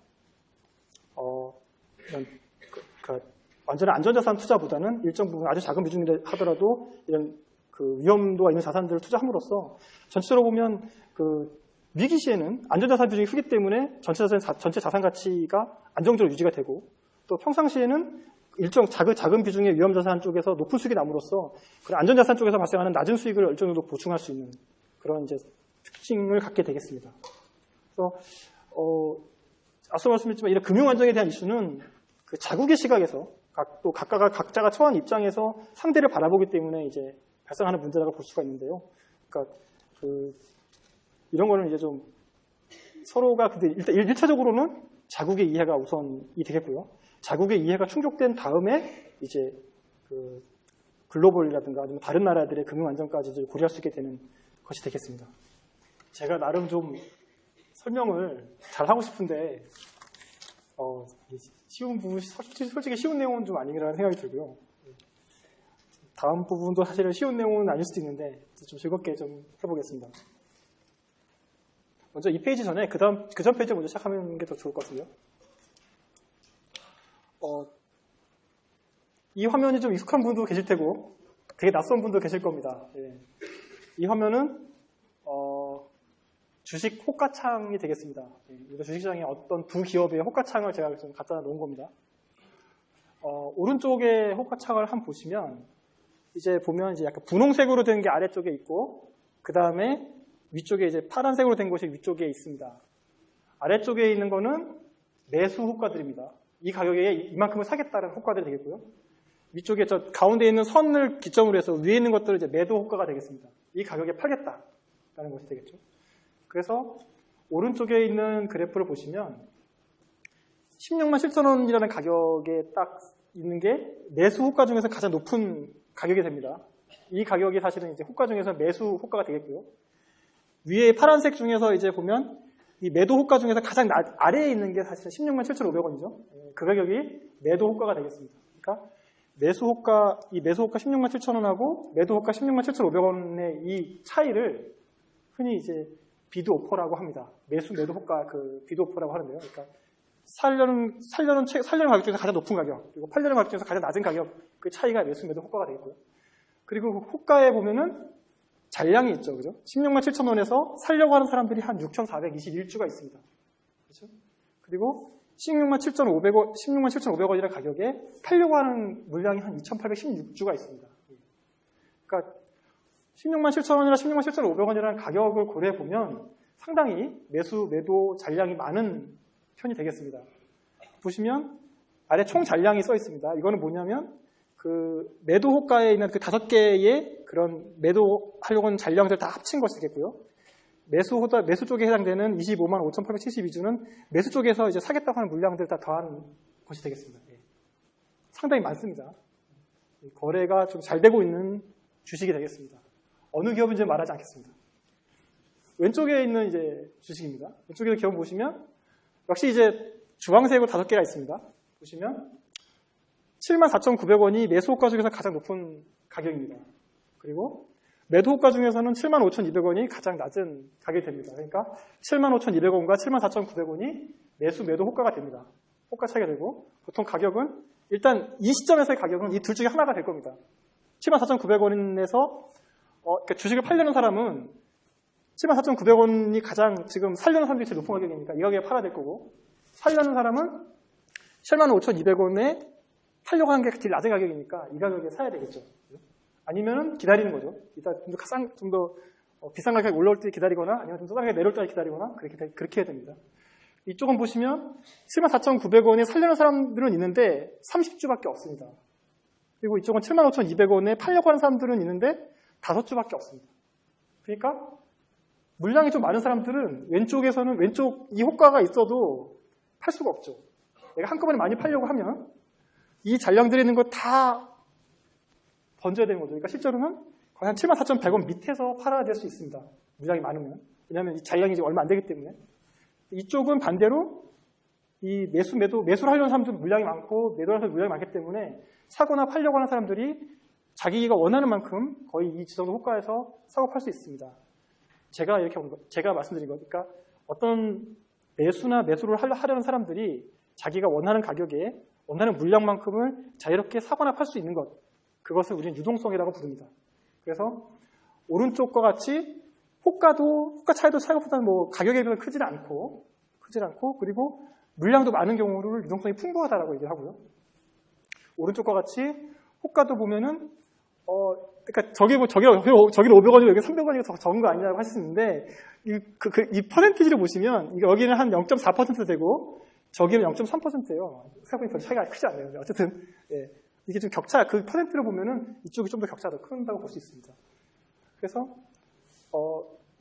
A: 완전한 안전자산 투자보다는 일정 부분 아주 작은 비중이라 하더라도 이런 위험도가 있는 자산들을 투자함으로써 전체적으로 보면 위기 시에는 안전자산 비중이 크기 때문에 전체 자산 가치가 안정적으로 유지가 되고, 또 평상시에는 일정 작은 비중의 위험자산 쪽에서 높은 수익이 남으로써 그런 안전자산 쪽에서 발생하는 낮은 수익을 일정 정도 보충할 수 있는 그런 이제 특징을 갖게 되겠습니다. 그래서 앞서 말씀드렸지만 이런 금융 안정에 대한 이슈는 자국의 시각에서 또 각자가 처한 입장에서 상대를 바라보기 때문에 이제 발생하는 문제라고 볼 수가 있는데요. 그러니까 이런 거는 이제 좀 서로가 근데 일단 1차적으로는 자국의 이해가 우선이 되겠고요. 자국의 이해가 충족된 다음에 이제 글로벌이라든가 아니면 다른 나라들의 금융 안정까지 고려할 수 있게 되는 것이 되겠습니다. 제가 나름 좀 설명을 잘 하고 싶은데 쉬운 부분, 솔직히 쉬운 내용은 좀 아니라는 생각이 들고요. 다음 부분도 사실은 쉬운 내용은 아닐 수도 있는데 좀 즐겁게 좀 해보겠습니다. 먼저 이 페이지 전에 그 전 페이지 먼저 시작하는 게 더 좋을 것 같은데요. 이 화면이 좀 익숙한 분도 계실 테고 되게 낯선 분도 계실 겁니다. 예. 이 화면은 주식 호가창이 되겠습니다. 예. 주식시장에 어떤 두 기업의 호가창을 제가 좀 갖다 놓은 겁니다. 오른쪽에 호가창을 한번 보시면 이제 보면 이제 약간 분홍색으로 된 게 아래쪽에 있고, 그 다음에 위쪽에 이제 파란색으로 된 것이 위쪽에 있습니다. 아래쪽에 있는 거는 매수 호가들입니다. 이 가격에 이만큼을 사겠다는 호가들이 되겠고요. 위쪽에 저 가운데 있는 선을 기점으로 해서 위에 있는 것들은 이제 매도 호가가 되겠습니다. 이 가격에 팔겠다라는 것이 되겠죠. 그래서 오른쪽에 있는 그래프를 보시면 16만 7천 원이라는 가격에 딱 있는 게 매수 호가 중에서 가장 높은 가격이 됩니다. 이 가격이 사실은 이제 호가 중에서 매수 호가가 되겠고요. 위에 파란색 중에서 이제 보면 이 매도 호가 중에서 가장 아래에 있는 게 사실은 16만 7,500원이죠. 그 가격이 매도 호가가 되겠습니다. 그러니까 매수 호가 16만 7,000원하고 매도 호가 16만 7,500원의 이 차이를 흔히 이제 비드 오퍼라고 합니다. 매도 호가 비드 오퍼라고 하는데요. 그러니까 살려는 가격 중에서 가장 높은 가격, 그리고 팔려는 가격 중에서 가장 낮은 가격, 그 차이가 매도 호가가 되겠고요. 그리고 호가에 보면은 잔량이 있죠. 그죠? 16만 7,000원에서 살려고 하는 사람들이 한 6,421주가 있습니다. 그렇죠? 그리고 16만 7,500원이라는 가격에 팔려고 하는 물량이 한 2,816주가 있습니다. 그러니까 16만 7천 원이나 16만 7,500원이라는 가격을 고려해 보면 상당히 매도 잔량이 많은 편이 되겠습니다. 보시면 아래 총 잔량이 써 있습니다. 이거는 뭐냐면 그 매도 호가에 있는 그 5개의 그런 매도하려고 하는 잔량들 다 합친 것이겠고요. 매수 쪽에 해당되는 25만 5,872주는 매수 쪽에서 이제 사겠다고 하는 물량들 다 더한 것이 되겠습니다. 예. 상당히 많습니다. 거래가 좀 잘 되고 있는 주식이 되겠습니다. 어느 기업인지 말하지 않겠습니다. 왼쪽에 있는 이제 주식입니다. 왼쪽에 기업 보시면 역시 이제 주황색으로 5개가 있습니다. 보시면 74,900원이 매수 호가 중에서 가장 높은 가격입니다. 그리고 매도 호가 중에서는 75,200원이 가장 낮은 가격이 됩니다. 그러니까 75,200원과 74,900원이 매도 호가가 됩니다. 호가 차이가 되고 보통 가격은 일단 이 시점에서의 가격은 이 둘 중에 하나가 될 겁니다. 74,900원에서 그러니까 주식을 팔려는 사람은 74,900원이 가장 지금 살려는 사람들이 제일 높은 가격이니까 이 가격에 팔아야 될 거고 살려는 사람은 75,200원에 팔려고 하는 게 제일 낮은 가격이니까 이 가격에 사야 되겠죠. 아니면 기다리는 거죠. 이따 좀 더 비싼 가격이 올라올 때 기다리거나 아니면 좀 싼 가격이 내려올 때 기다리거나 그렇게 해야 됩니다. 이쪽은 보시면 74,900원에 살려는 사람들은 있는데 30주밖에 없습니다. 그리고 이쪽은 75,200원에 팔려고 하는 사람들은 있는데 5주밖에 없습니다. 그러니까 물량이 좀 많은 사람들은 왼쪽 이 호가가 있어도 팔 수가 없죠. 내가 한꺼번에 많이 팔려고 하면 이 잔량들이 있는 거 다 번져야 되는 거죠. 그러니까 실제로는 거의 한 74,100원 밑에서 팔아야 될 수 있습니다. 물량이 많으면. 왜냐하면 이 잔량이 이제 얼마 안 되기 때문에. 이쪽은 반대로 이 매수를 하려는 사람들 물량이 많고 매도하는 사람들 물량이 많기 때문에 사거나 팔려고 하는 사람들이 자기가 원하는 만큼 거의 이 지정도 호가에서 사고 팔 수 있습니다. 제가 말씀드린 거니까 어떤 매수를 하려는 사람들이 자기가 원하는 가격에 원하는 물량만큼을 자유롭게 사거나 팔 수 있는 것, 그것을 우리는 유동성이라고 부릅니다. 그래서 오른쪽과 같이 호가 차이도 생각보다는 뭐 가격에 비해서 크질 않고 그리고 물량도 많은 경우를 유동성이 풍부하다라고 얘기를 하고요. 오른쪽과 같이 호가도 보면은 그러니까 저기는 500원이고 여기 300원이 더 적은 거 아니냐고 하시는데 이 퍼센티지를 보시면 여기는 한 0.4% 되고 저기는 0.3%예요. 생각보다 차이가 크지 않네요. 어쨌든 예. 이게 좀 격차, 그 퍼센트를 보면은 이쪽이 좀 더 격차가 더 큰다고 볼 수 있습니다. 그래서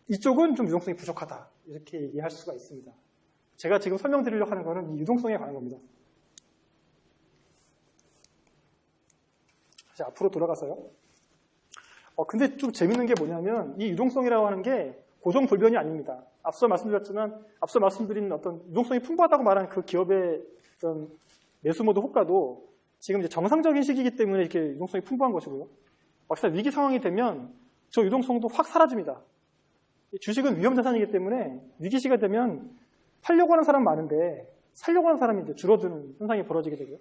A: 이쪽은 좀 유동성이 부족하다 이렇게 얘기할 수가 있습니다. 제가 지금 설명드리려고 하는 거는 이 유동성에 관한 겁니다. 다시 앞으로 돌아가서요. 근데 좀 재밌는 게 뭐냐면 이 유동성이라고 하는 게 고정불변이 아닙니다. 앞서 말씀드린 어떤 유동성이 풍부하다고 말한 그 기업의 어떤 매수모드 호가도 지금 이제 정상적인 시기이기 때문에 이렇게 유동성이 풍부한 것이고요. 막상 위기 상황이 되면 저 유동성도 확 사라집니다. 주식은 위험자산이기 때문에 위기 시기가 되면 팔려고 하는 사람 많은데 살려고 하는 사람이 이제 줄어드는 현상이 벌어지게 되고요.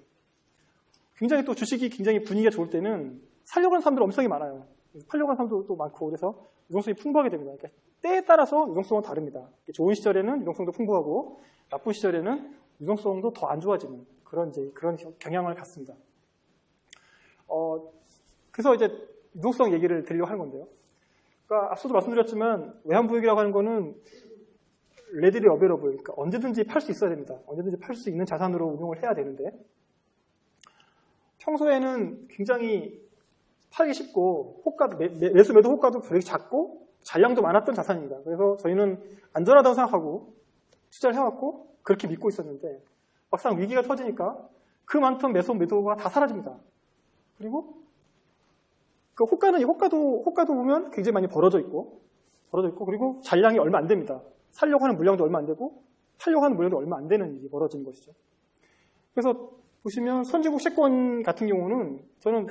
A: 굉장히 또 주식이 굉장히 분위기가 좋을 때는 살려고 하는 사람들 엄청 많아요. 팔려고 하는 사람도 또 많고 그래서 유동성이 풍부하게 됩니다. 그러니까 때에 따라서 유동성은 다릅니다. 좋은 시절에는 유동성도 풍부하고 나쁜 시절에는 유동성도 더 안 좋아지는 그런 경향을 갖습니다. 그래서 이제 유동성 얘기를 드리려고 하는 건데요. 그러니까 앞서도 말씀드렸지만 외환부익이라고 하는 거는 readily available, 그러니까 언제든지 팔 수 있어야 됩니다. 언제든지 팔 수 있는 자산으로 운용을 해야 되는데 평소에는 굉장히 팔기 쉽고 매수 매도 호가도 되게 작고 잔량도 많았던 자산입니다. 그래서 저희는 안전하다고 생각하고 투자를 해왔고 그렇게 믿고 있었는데 막상 위기가 터지니까 그 많던 매도가 다 사라집니다. 그리고 그 호가도 보면 굉장히 많이 벌어져 있고 그리고 잔량이 얼마 안 됩니다. 살려고 하는 물량도 얼마 안 되고 팔려고 하는 물량도 얼마 안 되는 일이 벌어지는 것이죠. 그래서 보시면 선진국 채권 같은 경우는 저는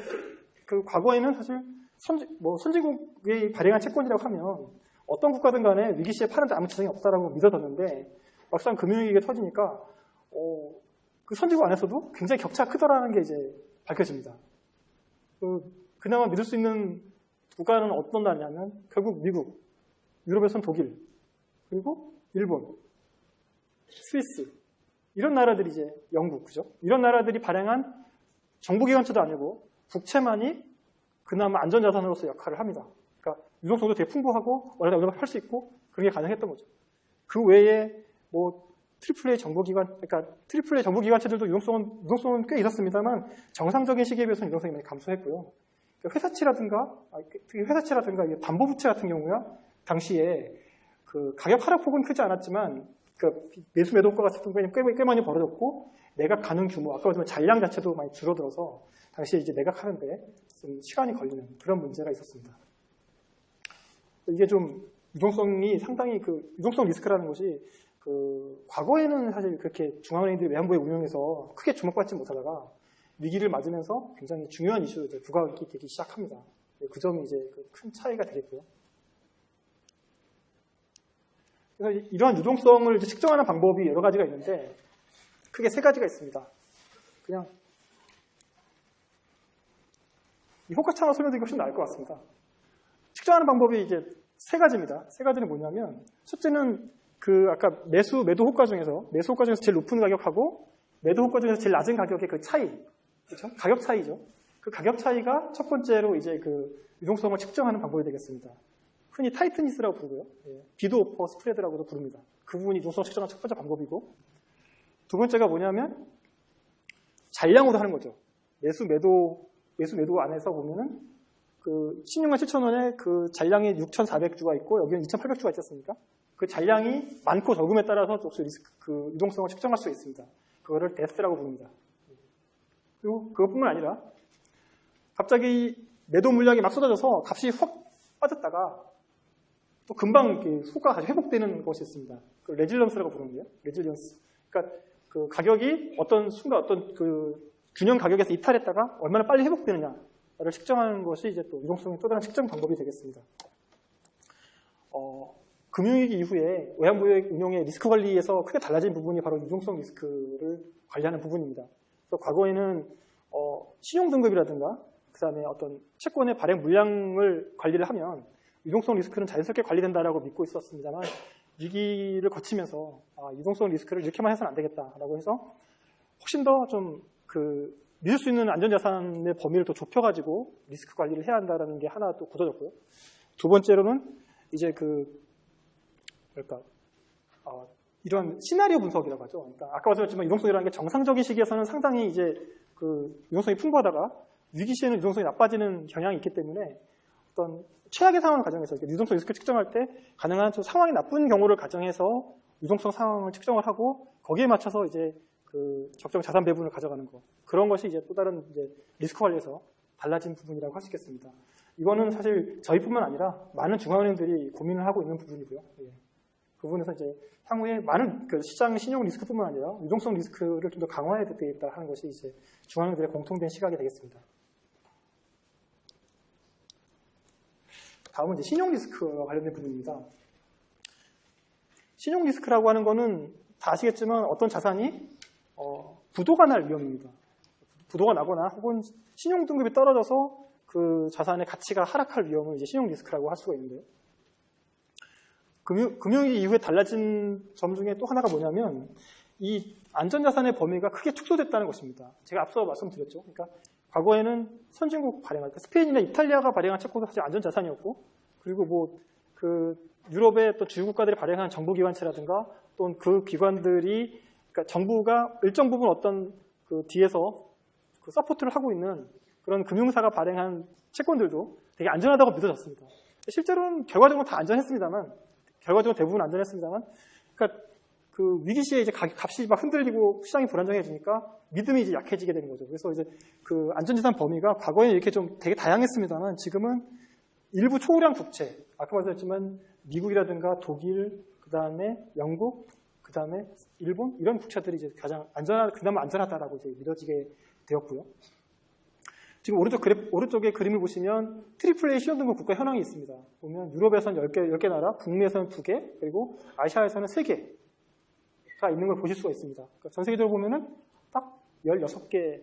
A: 그 과거에는 사실 선진국이 발행한 채권이라고 하면 어떤 국가든 간에 위기 시에 파는데 아무 지장이 없다라고 믿어졌는데 막상 금융위기가 터지니까 그 선진국 안에서도 굉장히 격차가 크더라는 게 이제 밝혀집니다. 그나마 믿을 수 있는 국가는 어떤 나라냐면 결국 미국, 유럽에서는 독일, 그리고 일본, 스위스 이런 나라들이 이제 영국, 그죠? 이런 나라들이 발행한 정부기관처도 아니고 국채만이 그나마 안전자산으로서 역할을 합니다. 그러니까 유동성도 되게 풍부하고 원하는 팔 수 있고 그런 게 가능했던 거죠. 그 외에 뭐 트리플 A 정보기관체들도 유동성은 꽤 있었습니다만 정상적인 시기에 비해서는 유동성이 많이 감소했고요. 회사채라든가 담보부채 같은 경우야 당시에 그 가격 하락폭은 크지 않았지만 그 매수 매도 효과가 꽤 많이 벌어졌고 매각 가능 규모, 아까 말씀드린 잔량 자체도 많이 줄어들어서 당시에 이제 매각하는데 좀 시간이 걸리는 그런 문제가 있었습니다. 이게 좀 유동성이 상당히 유동성 리스크라는 것이 과거에는 사실 그렇게 중앙은행들이 외환부에 운용해서 크게 주목받지 못하다가 위기를 맞으면서 굉장히 중요한 이슈로 이제 부각이 되기 시작합니다. 그 점이 이제 큰 차이가 되겠고요. 그래서 이러한 유동성을 이제 측정하는 방법이 여러 가지가 있는데 크게 세 가지가 있습니다. 그냥 이 효과창으로 설명드리기 훨씬 나을 것 같습니다. 측정하는 방법이 이제 세 가지입니다. 세 가지는 뭐냐면 첫째는 아까 매수 매도 효과 중에서 제일 높은 가격하고 매도 효과 중에서 제일 낮은 가격의 그 차이, 그렇죠? 가격 차이죠. 그 가격 차이가 첫 번째로 이제 유동성을 측정하는 방법이 되겠습니다. 흔히 타이트니스라고 부르고요. 비드 오퍼 스프레드라고도 부릅니다. 그 부분이 유동성을 측정하는 첫 번째 방법이고 두 번째가 뭐냐면 잔량으로 하는 거죠. 매수 매도 안에서 보면은 16만 7천 원에 그 잔량이 6,400주가 있고 여기는 2,800주가 있지 않습니까? 그 잔량이 많고 적음에 따라서 유동성을 측정할 수 있습니다. 그거를 데스라고 부릅니다. 그리고 그것뿐만 아니라 갑자기 매도 물량이 막 쏟아져서 값이 확 빠졌다가 또 금방 소가 다시 회복되는 것이 있습니다. 그 레질런스라고 부르는데요. 레질런스. 그러니까 그 가격이 어떤 순간 어떤 균형 가격에서 이탈했다가 얼마나 빨리 회복되느냐를 측정하는 것이 이제 또 유동성의 또 다른 측정 방법이 되겠습니다. 금융위기 이후에 외환보유 운용의 리스크 관리에서 크게 달라진 부분이 바로 유동성 리스크를 관리하는 부분입니다. 그래서 과거에는 신용등급이라든가 그 다음에 어떤 채권의 발행 물량을 관리를 하면 유동성 리스크는 자연스럽게 관리된다라고 믿고 있었습니다만 위기를 거치면서 유동성 리스크를 이렇게만 해서는 안 되겠다라고 해서 훨씬 더 좀 믿을 수 있는 안전자산의 범위를 더 좁혀가지고 리스크 관리를 해야 한다는 게 하나 또 굳어졌고요. 두 번째로는 이제 이런 시나리오 분석이라고 하죠. 그러니까 아까 말씀드렸지만 유동성이라는 게 정상적인 시기에서는 상당히 이제 유동성이 풍부하다가 위기 시에는 유동성이 나빠지는 경향이 있기 때문에 어떤 최악의 상황을 가정해서 유동성 리스크를 측정할 때 가능한 좀 상황이 나쁜 경우를 가정해서 유동성 상황을 측정을 하고 거기에 맞춰서 이제 적정 자산 배분을 가져가는 것, 그런 것이 이제 또 다른 이제 리스크 관리에서 달라진 부분이라고 할 수 있겠습니다. 이거는 사실 저희뿐만 아니라 많은 중앙은행들이 고민을 하고 있는 부분이고요. 그 부분에서 이제 향후에 많은 시장 신용 리스크뿐만 아니라 유동성 리스크를 좀 더 강화해야 되겠다 하는 것이 이제 중앙은행들의 공통된 시각이 되겠습니다. 다음은 이제 신용 리스크와 관련된 부분입니다. 신용 리스크라고 하는 거는 다 아시겠지만 어떤 자산이 부도가 날 위험입니다. 부도가 나거나 혹은 신용 등급이 떨어져서 그 자산의 가치가 하락할 위험을 이제 신용 리스크라고 할 수가 있는데요. 금융위기 이후에 달라진 점 중에 또 하나가 뭐냐면 이 안전자산의 범위가 크게 축소됐다는 것입니다. 제가 앞서 말씀드렸죠. 그러니까 과거에는 선진국 발행할 때 스페인이나 이탈리아가 발행한 채권도 사실 안전자산이었고 그리고 유럽의 또 주요 국가들이 발행한 정부기관체라든가 또는 그 기관들이 그러니까 정부가 일정 부분 어떤 뒤에서 서포트를 하고 있는 그런 금융사가 발행한 채권들도 되게 안전하다고 믿어졌습니다. 실제로는 결과적으로 다 안전했습니다만, 대부분 안전했습니다만, 그러니까 위기 시에 이제 값이 막 흔들리고 시장이 불안정해지니까 믿음이 이제 약해지게 되는 거죠. 그래서 이제 안전자산 범위가 과거에는 이렇게 좀 되게 다양했습니다만 지금은 일부 초우량 국채, 아까 말씀드렸지만 미국이라든가 독일, 그 다음에 영국, 그 다음에 일본 이런 국채들이 이제 가장 그나마 안전하다라고 이제 믿어지게 되었고요. 지금 오른쪽에 그림을 보시면 트리플 A 신용등급 국가 현황이 있습니다. 보면 유럽에서는 10개 나라, 북미에서는 2개, 그리고 아시아에서는 3개가 있는 걸 보실 수가 있습니다. 그러니까 전 세계적으로 보면은 딱 16개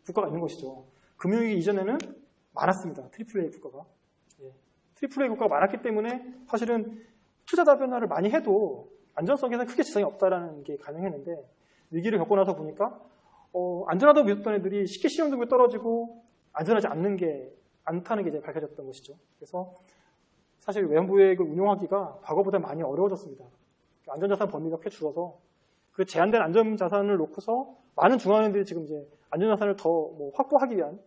A: 국가가 있는 것이죠. 금융위기 이전에는 많았습니다. 트리플 A 국가가. 트리플 A 국가가 많았기 때문에 사실은 투자 다변화를 많이 해도 안전성에는 크게 지장이 없다라는 게 가능했는데 위기를 겪고 나서 보니까 안전하다고 믿었던 애들이 쉽게 신용등급이 떨어지고 안전하지 않다는 게 이제 밝혀졌던 것이죠. 그래서 사실 외환부액을 운용하기가 과거보다 많이 어려워졌습니다. 안전자산 범위가 꽤 줄어서 그 제한된 안전자산을 놓고서 많은 중앙은행들이 지금 이제 안전자산을 더 확보하기 위한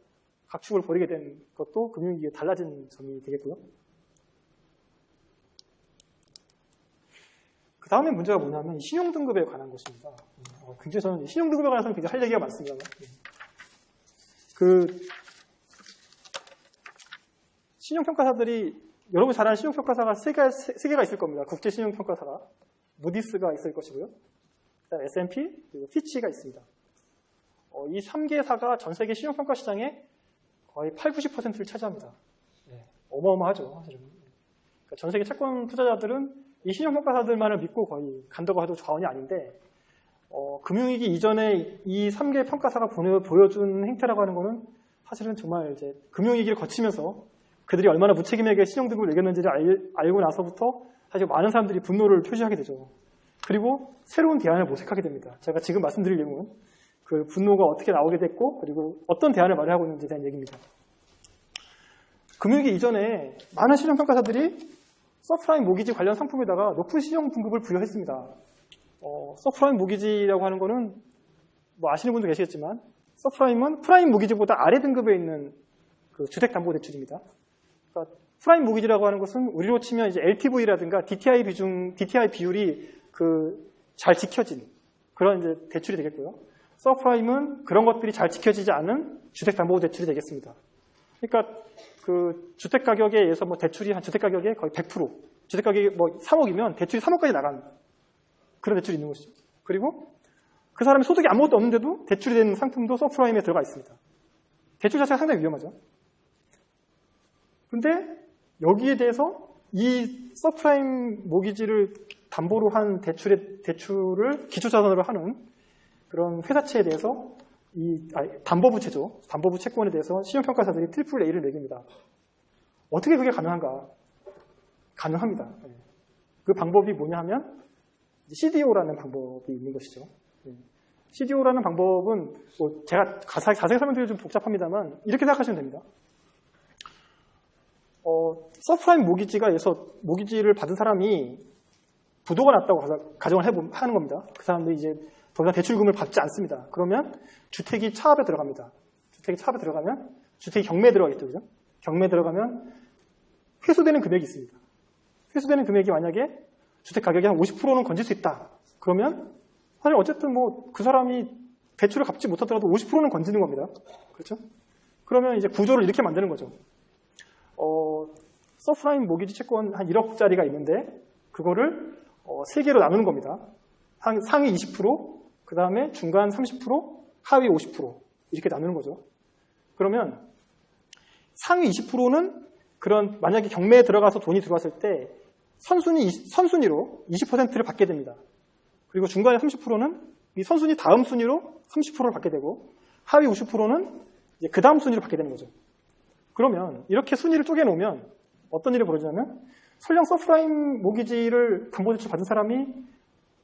A: 각축을 벌이게 된 것도 금융위기에 달라진 점이 되겠고요. 그 다음에 문제가 뭐냐면 신용등급에 관한 것입니다. 굉장히 저는 신용등급에 관해서는 굉장히 할 얘기가 많습니다. 신용평가사들이 여러분 잘 아는 신용평가사가 세 개가 있을 겁니다. 국제신용평가사가 무디스가 있을 것이고요. S&P 그리고 피치가 있습니다. 이 3개사가 전 세계 신용평가 시장의 거의 80~90%를 차지합니다. 네, 어마어마하죠. 사실은. 그러니까 전 세계 채권 투자자들은 이 신용평가사들만을 믿고 거의 간다고 해도 과언이 아닌데 금융위기 이전에 이 3개 평가사가 보여준 행태라고 하는 것은 사실은 정말 이제 금융위기를 거치면서 그들이 얼마나 무책임하게 신용등급을 매겼는지를 알고 나서부터 사실 많은 사람들이 분노를 표시하게 되죠. 그리고 새로운 대안을 모색하게 됩니다. 제가 지금 말씀드릴 내용은 그 분노가 어떻게 나오게 됐고 그리고 어떤 대안을 마련하고 있는지에 대한 얘기입니다. 금융위기 이전에 많은 신용평가사들이 서프라임 모기지 관련 상품에다가 높은 신용등급을 부여했습니다. 서프라임 모기지라고 하는 거는 아시는 분도 계시겠지만 서프라임은 프라임 모기지보다 아래 등급에 있는 그 주택담보대출입니다. 그러니까 프라임 모기지라고 하는 것은 우리로 치면 이제 LTV라든가 DTI 비율이 잘 지켜진 그런 이제 대출이 되겠고요. 서프라임은 그런 것들이 잘 지켜지지 않은 주택담보대출이 되겠습니다. 그러니까 그 주택 가격에 의해서 대출이 한 주택 가격의 거의 100%, 주택 가격이 3억이면 대출이 3억까지 나간 그런 대출이 있는 것이죠. 그리고 그 사람이 소득이 아무것도 없는데도 대출이 되는 상품도 서프라임에 들어가 있습니다. 대출 자체가 상당히 위험하죠. 근데 여기에 대해서 이 서프라임 모기지를 담보로 한 대출을 기초자산으로 하는 그런 회사채에 대해서 담보부채죠. 담보부 채권에 대해서 신용평가사들이 트리플 A를 매깁니다. 어떻게 그게 가능한가? 가능합니다. 그 방법이 뭐냐 하면 CDO라는 방법이 있는 것이죠. CDO라는 방법은 제가 자세히 설명드리기 좀 복잡합니다만 이렇게 생각하시면 됩니다. 서프라임 모기지가에서 모기지를 받은 사람이 부도가 났다고 가정을 하는 겁니다. 그 사람들이 이제 더 이상 대출금을 받지 않습니다. 그러면 주택이 차압에 들어갑니다. 주택이 차압에 들어가면 주택이 경매에 들어가겠죠. 그죠? 경매에 들어가면 회수되는 금액이 있습니다. 회수되는 금액이 만약에 주택 가격의 한 50%는 건질 수 있다. 그러면 사실 어쨌든 그 사람이 대출을 갚지 못하더라도 50%는 건지는 겁니다. 그렇죠? 그러면 이제 구조를 이렇게 만드는 거죠. 서프라임 모기지 채권 한 1억짜리가 있는데 그거를 3개로 나누는 겁니다. 상위 20%, 그 다음에 중간 30%, 하위 50% 이렇게 나누는 거죠. 그러면 상위 20%는 만약에 경매에 들어가서 돈이 들어왔을 때 선순위로 20%를 받게 됩니다. 그리고 중간에 30%는 이 선순위 다음 순위로 30%를 받게 되고 하위 50%는 이제 그 다음 순위로 받게 되는 거죠. 그러면 이렇게 순위를 쪼개놓으면 어떤 일이 벌어지냐면 설령 서프라임 모기지를 담보대출 받은 사람이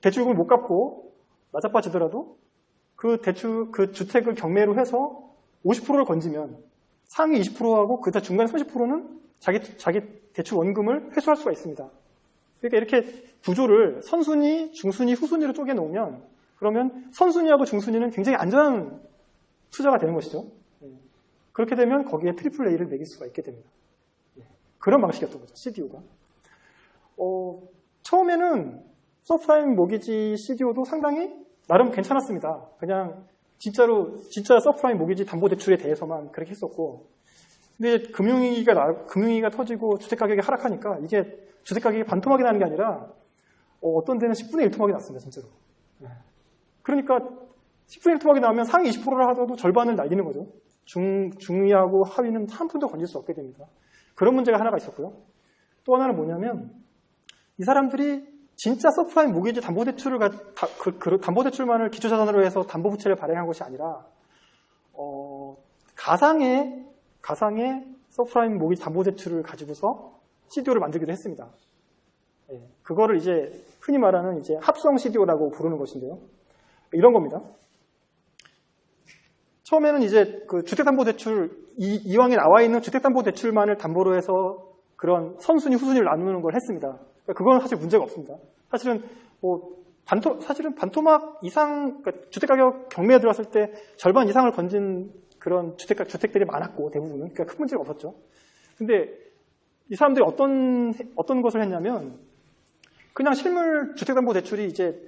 A: 대출금을 못 갚고 나자빠지더라도 그 주택을 경매로 해서 50%를 건지면 상위 20%하고 그다 중간 30%는 자기 대출 원금을 회수할 수가 있습니다. 그러니까 이렇게 구조를 선순위, 중순위, 후순위로 쪼개놓으면 그러면 선순위하고 중순위는 굉장히 안전한 투자가 되는 것이죠. 그렇게 되면 거기에 트리플 A를 매길 수가 있게 됩니다. 그런 방식이었던 거죠. CDO가. 처음에는 서프라임 모기지 CDO도 상당히 나름 괜찮았습니다. 그냥 진짜 서프라임 모기지 담보대출에 대해서만 그렇게 했었고 근데 금융위기가 터지고 주택가격이 하락하니까 이게 주택가격이 반토막이 나는 게 아니라 어떤 데는 10분의 1 토막이 났습니다. 진짜로. 그러니까 10분의 1 토막이 나오면 상위 20%를 하더라도 절반을 날리는 거죠. 중위하고 하위는 한 푼도 건질 수 없게 됩니다. 그런 문제가 하나가 있었고요. 또 하나는 뭐냐면 이 사람들이 진짜 서프라임 모기지 담보대출만을 기초자산으로 해서 담보부채를 발행한 것이 아니라 가상의 서프라임 모기지 담보대출을 가지고서 CDO를 만들기도 했습니다. 그거를 이제 흔히 말하는 이제 합성 CDO라고 부르는 것인데요. 이런 겁니다. 처음에는 이제 그 주택담보대출 이왕에 나와 있는 주택담보대출만을 담보로 해서 그런 선순위, 후순위를 나누는 걸 했습니다. 그러니까 그건 사실 문제가 없습니다. 사실은 반토막 이상, 그러니까 주택가격 경매에 들어왔을 때 절반 이상을 건진 그런 주택들이 많았고, 대부분은. 그러니까 큰 문제가 없었죠. 근데 이 사람들이 어떤 것을 했냐면, 그냥 실물 주택담보대출이 이제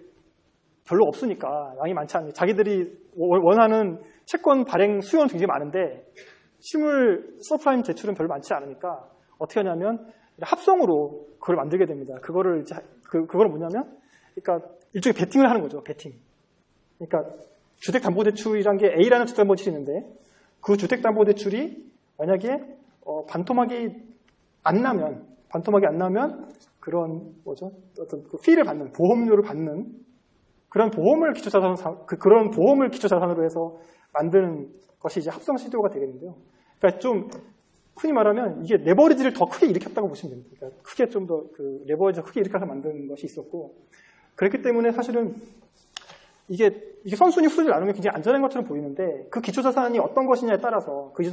A: 별로 없으니까, 양이 많지 않으니, 자기들이 원하는 채권 발행 수요는 굉장히 많은데, 실물 서프라임 대출은 별로 많지 않으니까, 어떻게 하냐면, 합성으로 그걸 만들게 됩니다. 그거를 뭐냐면, 그러니까 일종의 베팅을 하는 거죠, 베팅. 그러니까 주택담보대출이란 게 A라는 주택담보대출이 있는데, 그 주택담보대출이 만약에 반토막이 안 나면 그런 어떤 그 피를 받는, 보험료를 받는 그런 보험을 기초자산으로 해서 만드는 것이 이제 합성 시도가 되겠는데요. 그러니까 좀 흔히 말하면 이게 레버리지를 더 크게 일으켰다고 보시면 됩니다. 그러니까 크게 좀 더 그 레버리지를 크게 일으켜서 만든 것이 있었고, 그렇기 때문에 사실은 이게 선순위 후순위를 나누면 굉장히 안전한 것처럼 보이는데, 그 기초자산이 어떤 것이냐에 따라서 그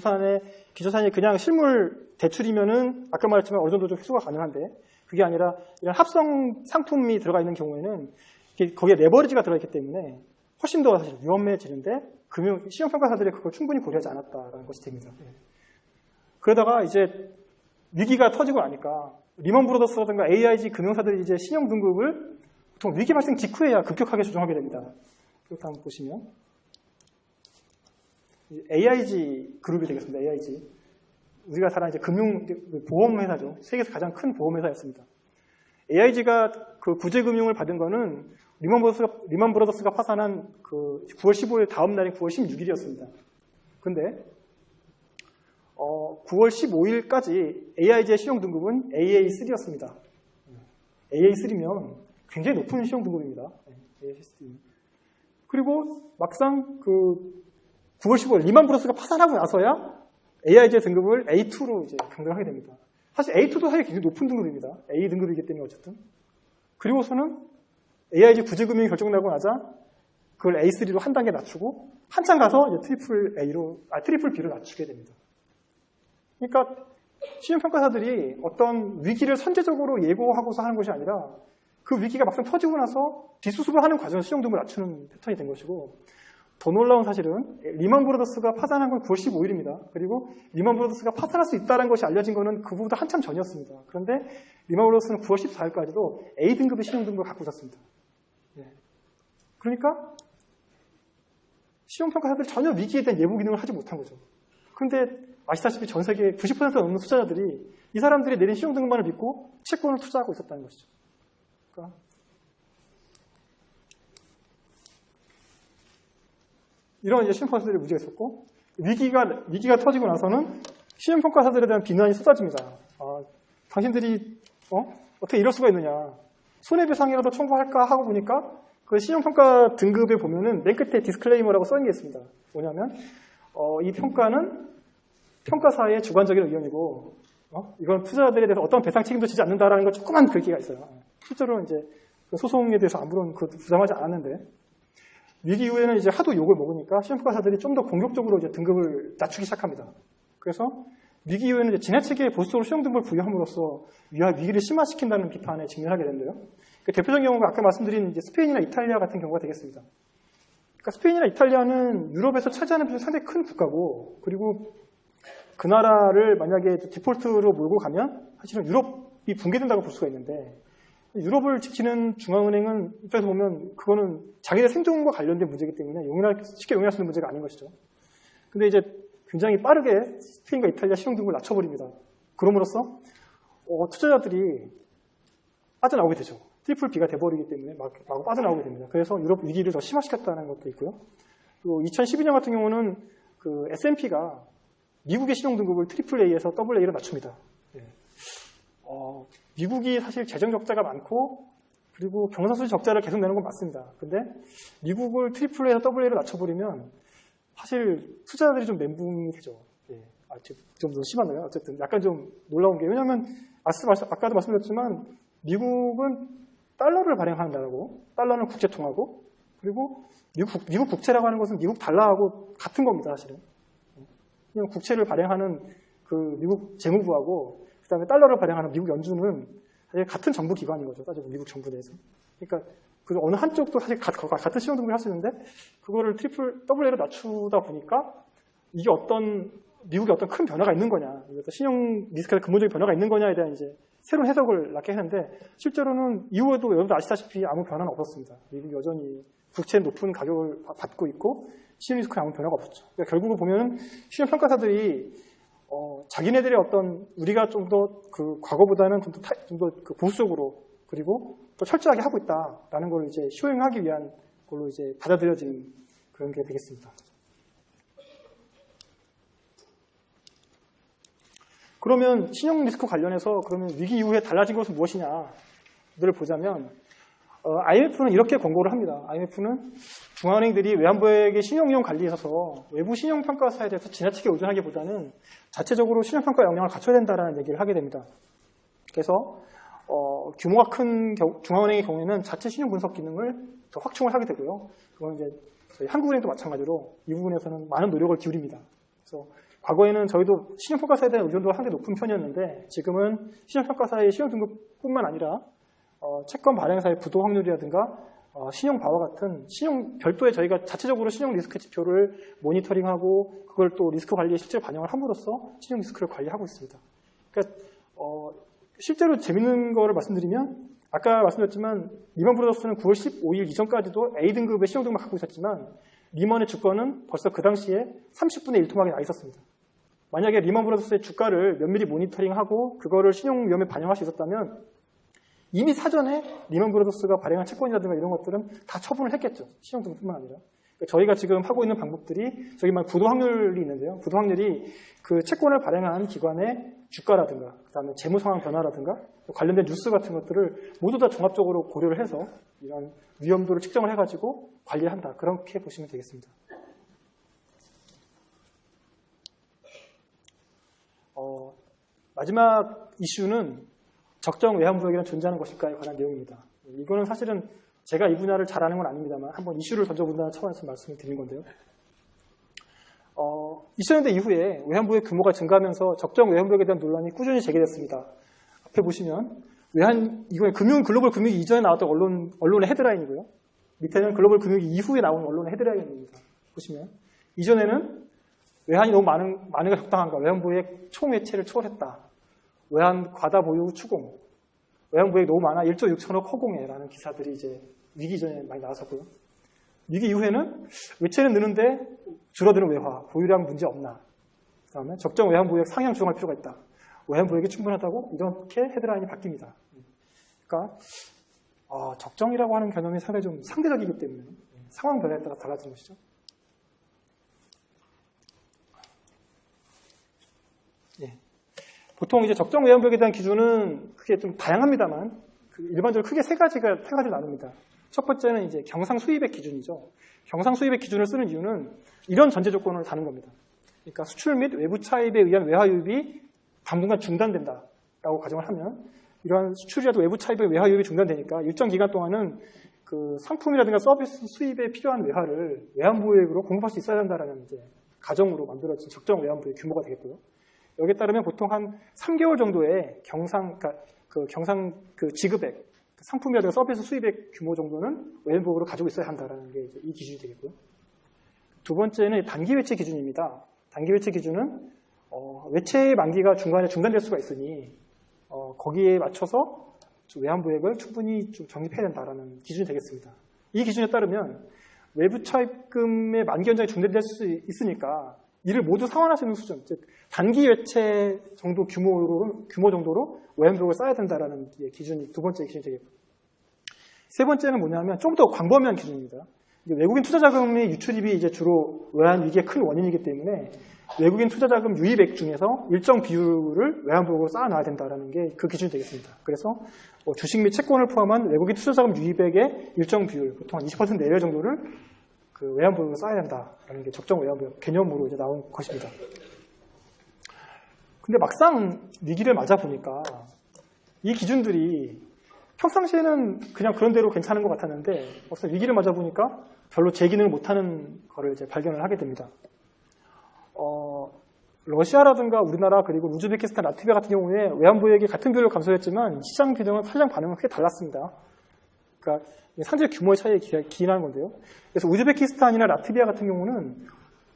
A: 기초자산이 그냥 실물 대출이면은 아까 말했지만 어느 정도 좀 회수가 가능한데, 그게 아니라 이런 합성 상품이 들어가 있는 경우에는 거기에 레버리지가 들어있기 때문에 훨씬 더 사실 위험해지는데, 시험평가사들이 그걸 충분히 고려하지 않았다라는 것이 됩니다. 그러다가 이제 위기가 터지고 나니까 리먼 브로더스라든가 AIG 금융사들이 이제 신용 등급을 보통 위기 발생 직후에야 급격하게 조정하게 됩니다. 그렇다 한번 보시면 AIG 그룹이 되겠습니다. AIG. 우리가 잘 아는 이제 보험회사죠. 세계에서 가장 큰 보험회사였습니다. AIG가 그 구제금융을 받은 거는 리먼 브로더스가 파산한 그 9월 15일 다음 날인 9월 16일이었습니다. 근데 9월 15일까지 AIG의 신용 등급은 AA3였습니다. AA3면 굉장히 높은 신용 등급입니다. 그리고 막상 그 9월 15일 리먼 브로더스가 파산하고 나서야 AIG의 등급을 A2로 이제 강등하게 됩니다. 사실 A2도 사실 굉장히 높은 등급입니다. A 등급이기 때문에 어쨌든. 그리고서는 AIG 구제금융이 결정나고 나자 그걸 A3로 한 단계 낮추고 한참 가서 이제 트리플 B로 낮추게 됩니다. 그러니까 시험평가사들이 어떤 위기를 선제적으로 예고하고서 하는 것이 아니라 그 위기가 막상 터지고 나서 뒷수습을 하는 과정에서 신용 등급을 낮추는 패턴이 된 것이고, 더 놀라운 사실은 리먼 브로더스가 파산한 건 9월 15일입니다. 그리고 리먼 브로더스가 파산할 수 있다는 것이 알려진 것은 그보다 한참 전이었습니다. 그런데 리먼 브로더스는 9월 14일까지도 A 등급의 신용 등급을 갖고 있었습니다. 그러니까 시험평가사들이 전혀 위기에 대한 예보 기능을 하지 못한 거죠. 그런데 아시다시피 전 세계 90% 넘는 투자자들이 이 사람들이 내린 신용 등급만을 믿고 채권을 투자하고 있었다는 것이죠. 그러니까 이런 이제 시험평가사들의 문제가 있었고, 위기가 터지고 나서는 시험평가사들에 대한 비난이 쏟아집니다. 당신들이 어떻게 이럴 수가 있느냐, 손해배상이라도 청구할까 하고 보니까 그 신용평가 등급에 보면은 맨 끝에 디스클레이머라고 써있는 게 있습니다. 뭐냐면 이 평가는 평가사의 주관적인 의견이고 이건 투자자들에 대해서 어떤 배상 책임도 지지 않는다라는 거 조그만 글귀가 있어요. 실제로 이제 그 소송에 대해서 아무런 부담하지 않았는데, 위기 이후에는 이제 하도 욕을 먹으니까 시험평가사들이 좀 더 공격적으로 이제 등급을 낮추기 시작합니다. 그래서 위기 이후에는 이제 지나치게 보수적으로 신용 등급을 부여함으로써 위기를 심화시킨다는 비판에 직면하게 되는데요. 그 대표적인 경우가 아까 말씀드린 이제 스페인이나 이탈리아 같은 경우가 되겠습니다. 그러니까 스페인이나 이탈리아는 유럽에서 차지하는 비중이 상당히 큰 국가고, 그리고 그 나라를 만약에 디폴트로 몰고 가면 사실은 유럽이 붕괴된다고 볼 수가 있는데, 유럽을 지키는 중앙은행은 입장에서 보면 그거는 자기들 생존과 관련된 문제이기 때문에 쉽게 용인할 수 있는 문제가 아닌 것이죠. 근데 이제 굉장히 빠르게 스페인과 이탈리아 신용 등급을 낮춰버립니다. 그럼으로써 투자자들이 빠져나오게 되죠. 트리플 B가 돼버리기 때문에 마구 빠져나오게 됩니다. 그래서 유럽 위기를 더 심화시켰다는 것도 있고요. 그리고 2012년 같은 경우는 그 S&P가 미국의 신용 등급을 트리플 A에서 더블 A로 낮춥니다. 미국이 사실 재정 적자가 많고 그리고 경상수지 적자를 계속 내는 건 맞습니다. 근데 미국을 트리플 A에서 더블 A로 낮춰버리면 사실 투자자들이 좀 멘붕이 되죠. 좀 너무 심하네요. 어쨌든 약간 좀 놀라운 게, 왜냐하면 아까도 말씀드렸지만 미국은 달러를 발행하는 나라고, 달러는 국제통화고, 그리고 미국 국채라고 하는 것은 미국 달러하고 같은 겁니다, 사실은. 그냥 국채를 발행하는 그 미국 재무부하고 그다음에 달러를 발행하는 미국 연준은 사실 같은 정부 기관인 거죠. 따지고 미국 정부 내에서. 그러니까 그 어느 한쪽도 사실 같은 신용 등급을 할 수 있는데 그거를 AAA로 낮추다 보니까 이게 미국의 어떤 큰 변화가 있는 거냐, 어떤 신용 리스크의 근본적인 변화가 있는 거냐에 대한 이제 새로운 해석을 낳게 했는데 실제로는 이후에도 여러분도 아시다시피 아무 변화는 없었습니다. 미국이 여전히 국채 높은 가격을 받고 있고 신용 리스크에 아무 변화가 없었죠. 그러니까 결국은 보면은 신용 평가사들이 자기네들의 어떤 우리가 좀 더 그 과거보다는 좀 더 그 보수적으로 그리고 더 철저하게 하고 있다라는 걸 이제 쇼잉하기 위한 걸로 이제 받아들여진 그런 게 되겠습니다. 그러면 신용 리스크 관련해서 그러면 위기 이후에 달라진 것은 무엇이냐를 보자면 IMF는 이렇게 권고를 합니다. IMF는 중앙은행들이 외환부액의 신용위험 관리에 있어서 외부 신용평가사에 대해서 지나치게 의존하기보다는 자체적으로 신용평가 역량을 갖춰야 된다는 얘기를 하게 됩니다. 그래서 규모가 큰 중앙은행의 경우에는 자체 신용 분석 기능을 더 확충을 하게 되고요. 그건 이제 저희 한국은행도 마찬가지로 이 부분에서는 많은 노력을 기울입니다. 그래서 과거에는 저희도 신용평가사에 대한 의존도가 상당히 높은 편이었는데 지금은 신용평가사의 신용등급뿐만 아니라 채권 발행사의 부도 확률이라든가 신용바와 같은 별도의 저희가 자체적으로 신용 리스크 지표를 모니터링하고 그걸 또 리스크 관리에 실제로 반영을 함으로써 신용 리스크를 관리하고 있습니다. 그러니까 실제로 재밌는 거를 말씀드리면 아까 말씀드렸지만 리먼 브라더스는 9월 15일 이전까지도 A등급의 신용등급을 갖고 있었지만 리먼의 주가는 벌써 그 당시에 30분의 1 토막이 나 있었습니다. 만약에 리먼 브라더스의 주가를 면밀히 모니터링하고 그거를 신용 위험에 반영할 수 있었다면 이미 사전에 리먼 브라더스가 발행한 채권이라든가 이런 것들은 다 처분을 했겠죠. 신용등급뿐만 아니라. 그러니까 저희가 지금 하고 있는 방법들이 저기 부도 확률이 있는데요. 부도 확률이 그 채권을 발행한 기관의 주가라든가 그다음에 재무 상황 변화라든가 관련된 뉴스 같은 것들을 모두 다 종합적으로 고려를 해서 이런 위험도를 측정을 해가지고 관리를 한다. 그렇게 보시면 되겠습니다. 마지막 이슈는 적정 외환부액이란 존재하는 것일까에 관한 내용입니다. 이거는 사실은 제가 이 분야를 잘 아는 건 아닙니다만 한번 이슈를 던져본다는 차원에서 말씀을 드린 건데요. 2000년대 이후에 외환부의 규모가 증가하면서 적정 외환부액에 대한 논란이 꾸준히 제기됐습니다. 앞에 보시면 이건 글로벌 금융위기 이전에 나왔던 언론의 헤드라인이고요. 밑에는 글로벌 금융위기 이후에 나온 언론의 헤드라인입니다. 보시면 이전에는 외환이 너무 많은 게 적당한가, 외환부액 총외채를 초월했다, 외환 과다 보유 추공, 외환부액이 너무 많아 1조 6천억 허공해라는 기사들이 이제 위기 전에 많이 나왔었고요. 위기 이후에는 외채는 느는데 줄어드는 외화, 보유량 문제 없나. 그 다음에 적정 외환부액 상향 조정할 필요가 있다. 외환부액이 충분하다고 이렇게 헤드라인이 바뀝니다. 그러니까 적정이라고 하는 개념이 상당히 좀 상대적이기 때문에 상황 변화에 따라 달라지는 것이죠. 예. 보통 이제 적정 외환부액에 대한 기준은 크게 좀 다양합니다만 일반적으로 크게 세 가지로 나눕니다. 첫 번째는 이제 경상 수입액 기준이죠. 경상 수입액 기준을 쓰는 이유는 이런 전제 조건을 다는 겁니다. 그러니까 수출 및 외부 차입에 의한 외화 유입이 당분간 중단된다라고 가정을 하면 이러한 수출이라도 외부 차입의 외화 유입이 중단되니까 일정 기간 동안은 그 상품이라든가 서비스 수입에 필요한 외화를 외환부액으로 공급할 수 있어야 한다라는 이제 가정으로 만들어진 적정 외환부액 규모가 되겠고요. 여기에 따르면 보통 한 3개월 정도의 경상 지급액, 상품이라든가 서비스 수입액 규모 정도는 외환부액으로 가지고 있어야 한다라는 게 이제 이 기준이 되겠고요. 두 번째는 단기 외채 기준입니다. 단기 외채 기준은 외채의 만기가 중간에 중단될 수가 있으니 거기에 맞춰서 외환부액을 충분히 좀 적립해야 된다라는 기준이 되겠습니다. 이 기준에 따르면 외부 차입금의 만기 연장이 중단될 수 있으니까 이를 모두 상환할 수 있는 수준, 즉 단기 외채 정도 규모 정도로 외환부액을 쌓아야 된다라는 기준이 두 번째 기준이 되겠고, 세 번째는 뭐냐면 좀 더 광범위한 기준입니다. 외국인 투자자금의 유출입이 이제 주로 외환 위기의 큰 원인이기 때문에 외국인 투자자금 유입액 중에서 일정 비율을 외환부액으로 쌓아놔야 된다라는 게 그 기준이 되겠습니다. 그래서 주식 및 채권을 포함한 외국인 투자자금 유입액의 일정 비율, 보통 한 20% 내외 정도를 그 외환부액으로 쌓아야 된다라는 게 적정 외환부액 개념으로 이제 나온 것입니다. 근데 막상 위기를 맞아 보니까 이 기준들이 평상시에는 그냥 그런 대로 괜찮은 것 같았는데 막상 위기를 맞아 보니까 별로 제 기능을 못하는 거를 이제 발견을 하게 됩니다. 러시아라든가 우리나라 그리고 우즈베키스탄, 라트비아 같은 경우에 외환보유액이 같은 비율로 감소했지만 시장 반응은 크게 달랐습니다. 그러니까 상대적 규모의 차이에 기인하는 건데요. 그래서 우즈베키스탄이나 라트비아 같은 경우는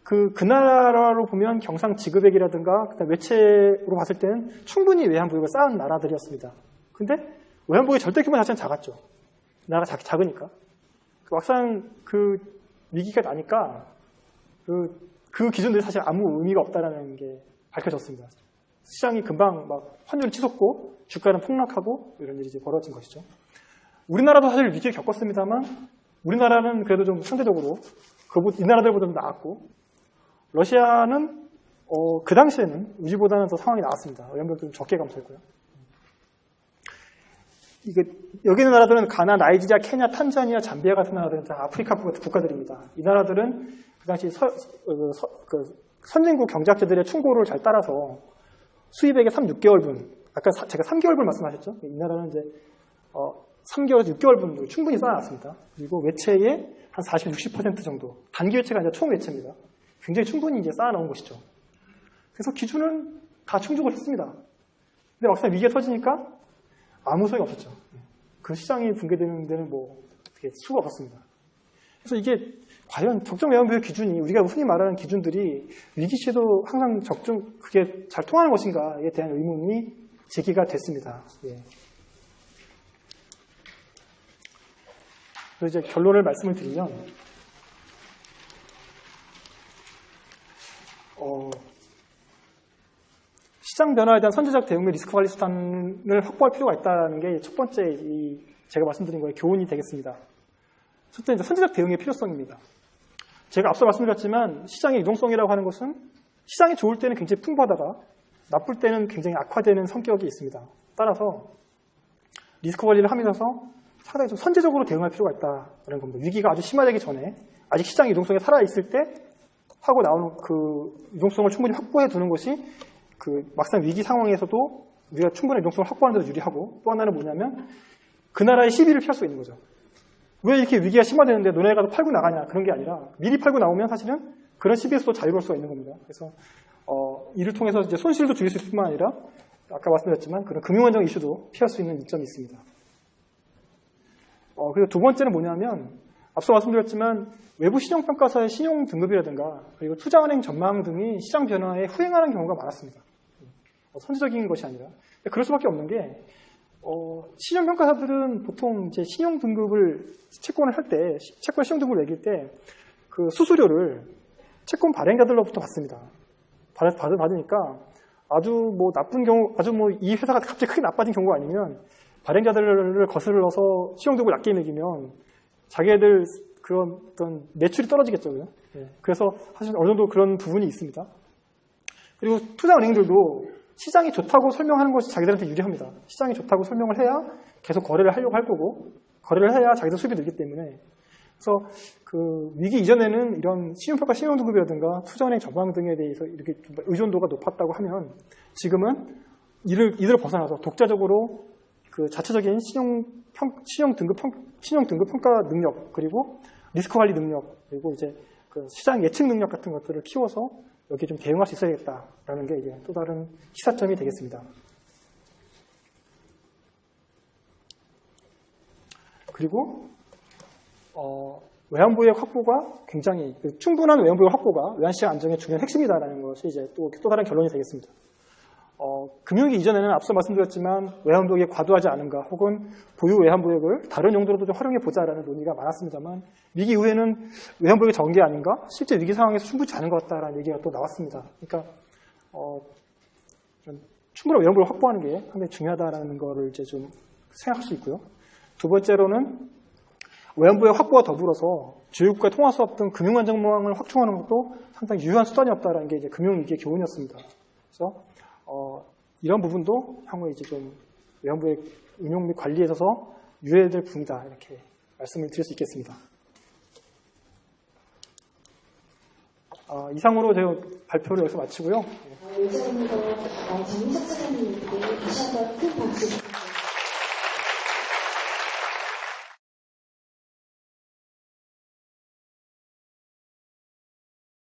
A: 그 나라로 보면 경상 지급액이라든가 외채로 봤을 때는 충분히 외환보유액을 쌓은 나라들이었습니다. 근데 외환보유액 절대 규모 자체는 작았죠. 나라가 작으니까. 막상 그 위기가 나니까 그 기준들이 사실 아무 의미가 없다는 게 밝혀졌습니다. 시장이 금방 막 환율이 치솟고 주가는 폭락하고 이런 일이 이제 벌어진 것이죠. 우리나라도 사실 위기를 겪었습니다만 우리나라는 그래도 좀 상대적으로 이 나라들보다 좀 나았고 러시아는 그 당시에는 우리보다는 더 상황이 나았습니다. 외환보유액도 좀 적게 감소했고요. 여기 있는 나라들은 가나, 나이지리아, 케냐, 탄자니아, 잠비아 같은 나라들은 다 아프리카 국가들입니다. 이 나라들은 그 당시 선진국 경제학자들의 충고를 잘 따라서 수입액의 6개월분, 아까 제가 3개월분 말씀하셨죠? 이 나라는 이제 3개월에서 6개월분도 충분히 쌓아놨습니다. 그리고 외채의 한 40, 60% 정도, 단기 외채가 아니라 총 외채입니다. 굉장히 충분히 이제 쌓아놓은 것이죠. 그래서 기준은 다 충족을 했습니다. 근데 막상 위기가 터지니까 아무 소용이 없었죠. 그 시장이 붕괴되는 데는 되게 수가 없었습니다. 그래서 이게 과연 적정 외환보유 기준이 우리가 흔히 말하는 기준들이 위기 시에도 항상 그게 잘 통하는 것인가에 대한 의문이 제기가 됐습니다. 예. 그래서 이제 결론을 말씀을 드리면 시장 변화에 대한 선제적 대응 및 리스크 관리 수단을 확보할 필요가 있다는 게 첫 번째 제가 말씀드린 거에 교훈이 되겠습니다. 첫째, 이제 선제적 대응의 필요성입니다. 제가 앞서 말씀드렸지만 시장의 유동성이라고 하는 것은 시장이 좋을 때는 굉장히 풍부하다가 나쁠 때는 굉장히 악화되는 성격이 있습니다. 따라서 리스크 관리를 하면서 상당히 좀 선제적으로 대응할 필요가 있다는 겁니다. 위기가 아주 심화되기 전에 아직 시장의 유동성이 살아있을 때 하고 나오는 그 유동성을 충분히 확보해 두는 것이 막상 위기 상황에서도 우리가 충분한 유동성을 확보하는 데도 유리하고 또 하나는 뭐냐면 그 나라의 시비를 피할 수 있는 거죠. 왜 이렇게 위기가 심화되는데 너네가 가서 팔고 나가냐 그런 게 아니라 미리 팔고 나오면 사실은 그런 시비에서도 자유로울 수가 있는 겁니다. 그래서 이를 통해서 이제 손실도 줄일 수 있을 뿐만 아니라 아까 말씀드렸지만 그런 금융안정 이슈도 피할 수 있는 이점이 있습니다. 그리고 두 번째는 뭐냐면 앞서 말씀드렸지만 외부 신용평가사의 신용 등급이라든가 그리고 투자은행 전망 등이 시장 변화에 후행하는 경우가 많았습니다. 선제적인 것이 아니라 그럴 수밖에 없는 게 신용평가사들은 보통 이제 신용 등급을 채권을 할 때 채권 신용 등급을 매길 때 그 수수료를 채권 발행자들로부터 받습니다. 받으니까 아주 나쁜 경우 아주 이 회사가 갑자기 크게 나빠진 경우가 아니면 발행자들을 거슬러서 신용 등급을 낮게 매기면 자기네들 그런 어떤 매출이 떨어지겠죠. 네. 그래서 사실 어느 정도 그런 부분이 있습니다. 그리고 투자은행들도 시장이 좋다고 설명하는 것이 자기들한테 유리합니다. 시장이 좋다고 설명을 해야 계속 거래를 하려고 할 거고 거래를 해야 자기들 수입이 늘기 때문에 그래서 그 위기 이전에는 이런 신용평가 신용등급이라든가 투자은행 전망 등에 대해서 이렇게 의존도가 높았다고 하면 지금은 이를 벗어나서 독자적으로 그 자체적인 신용 등급 평가 능력 그리고 리스크 관리 능력 그리고 이제 그 시장 예측 능력 같은 것들을 키워서 여기에 좀 대응할 수 있어야겠다라는 게 이제 또 다른 시사점이 되겠습니다. 그리고 외환보유액 확보가 굉장히 충분한 외환보유액 확보가 외환시장 안정의 중요한 핵심이다라는 것이 이제 또 다른 결론이 되겠습니다. 금융위기 이전에는 앞서 말씀드렸지만 외환보유액이 과도하지 않은가 혹은 보유 외환보유액을 다른 용도로도 좀 활용해보자라는 논의가 많았습니다만 위기 이후에는 외환보유액이 적은 게 아닌가? 실제 위기 상황에서 충분치 않은 것 같다라는 얘기가 또 나왔습니다. 그러니까 충분한 외환보유액 확보하는 게 상당히 중요하다라는 거를 이제 좀 생각할 수 있고요. 두 번째로는 외환보유액 확보와 더불어서 주요국가 통화수합 등 금융안정망을 확충하는 것도 상당히 유효한 수단이었다라는 게 이제 금융위기의 교훈이었습니다. 그래서 이런 부분도 향후에 이제 좀 외환보유액 운용 및 관리에 있어서 유의될 부분이다 이렇게 말씀을 드릴 수 있겠습니다. 이상으로 제가 발표를 여기서 마치고요.
B: 예전부터 정민석 사장님께 다시 한번 큰 박수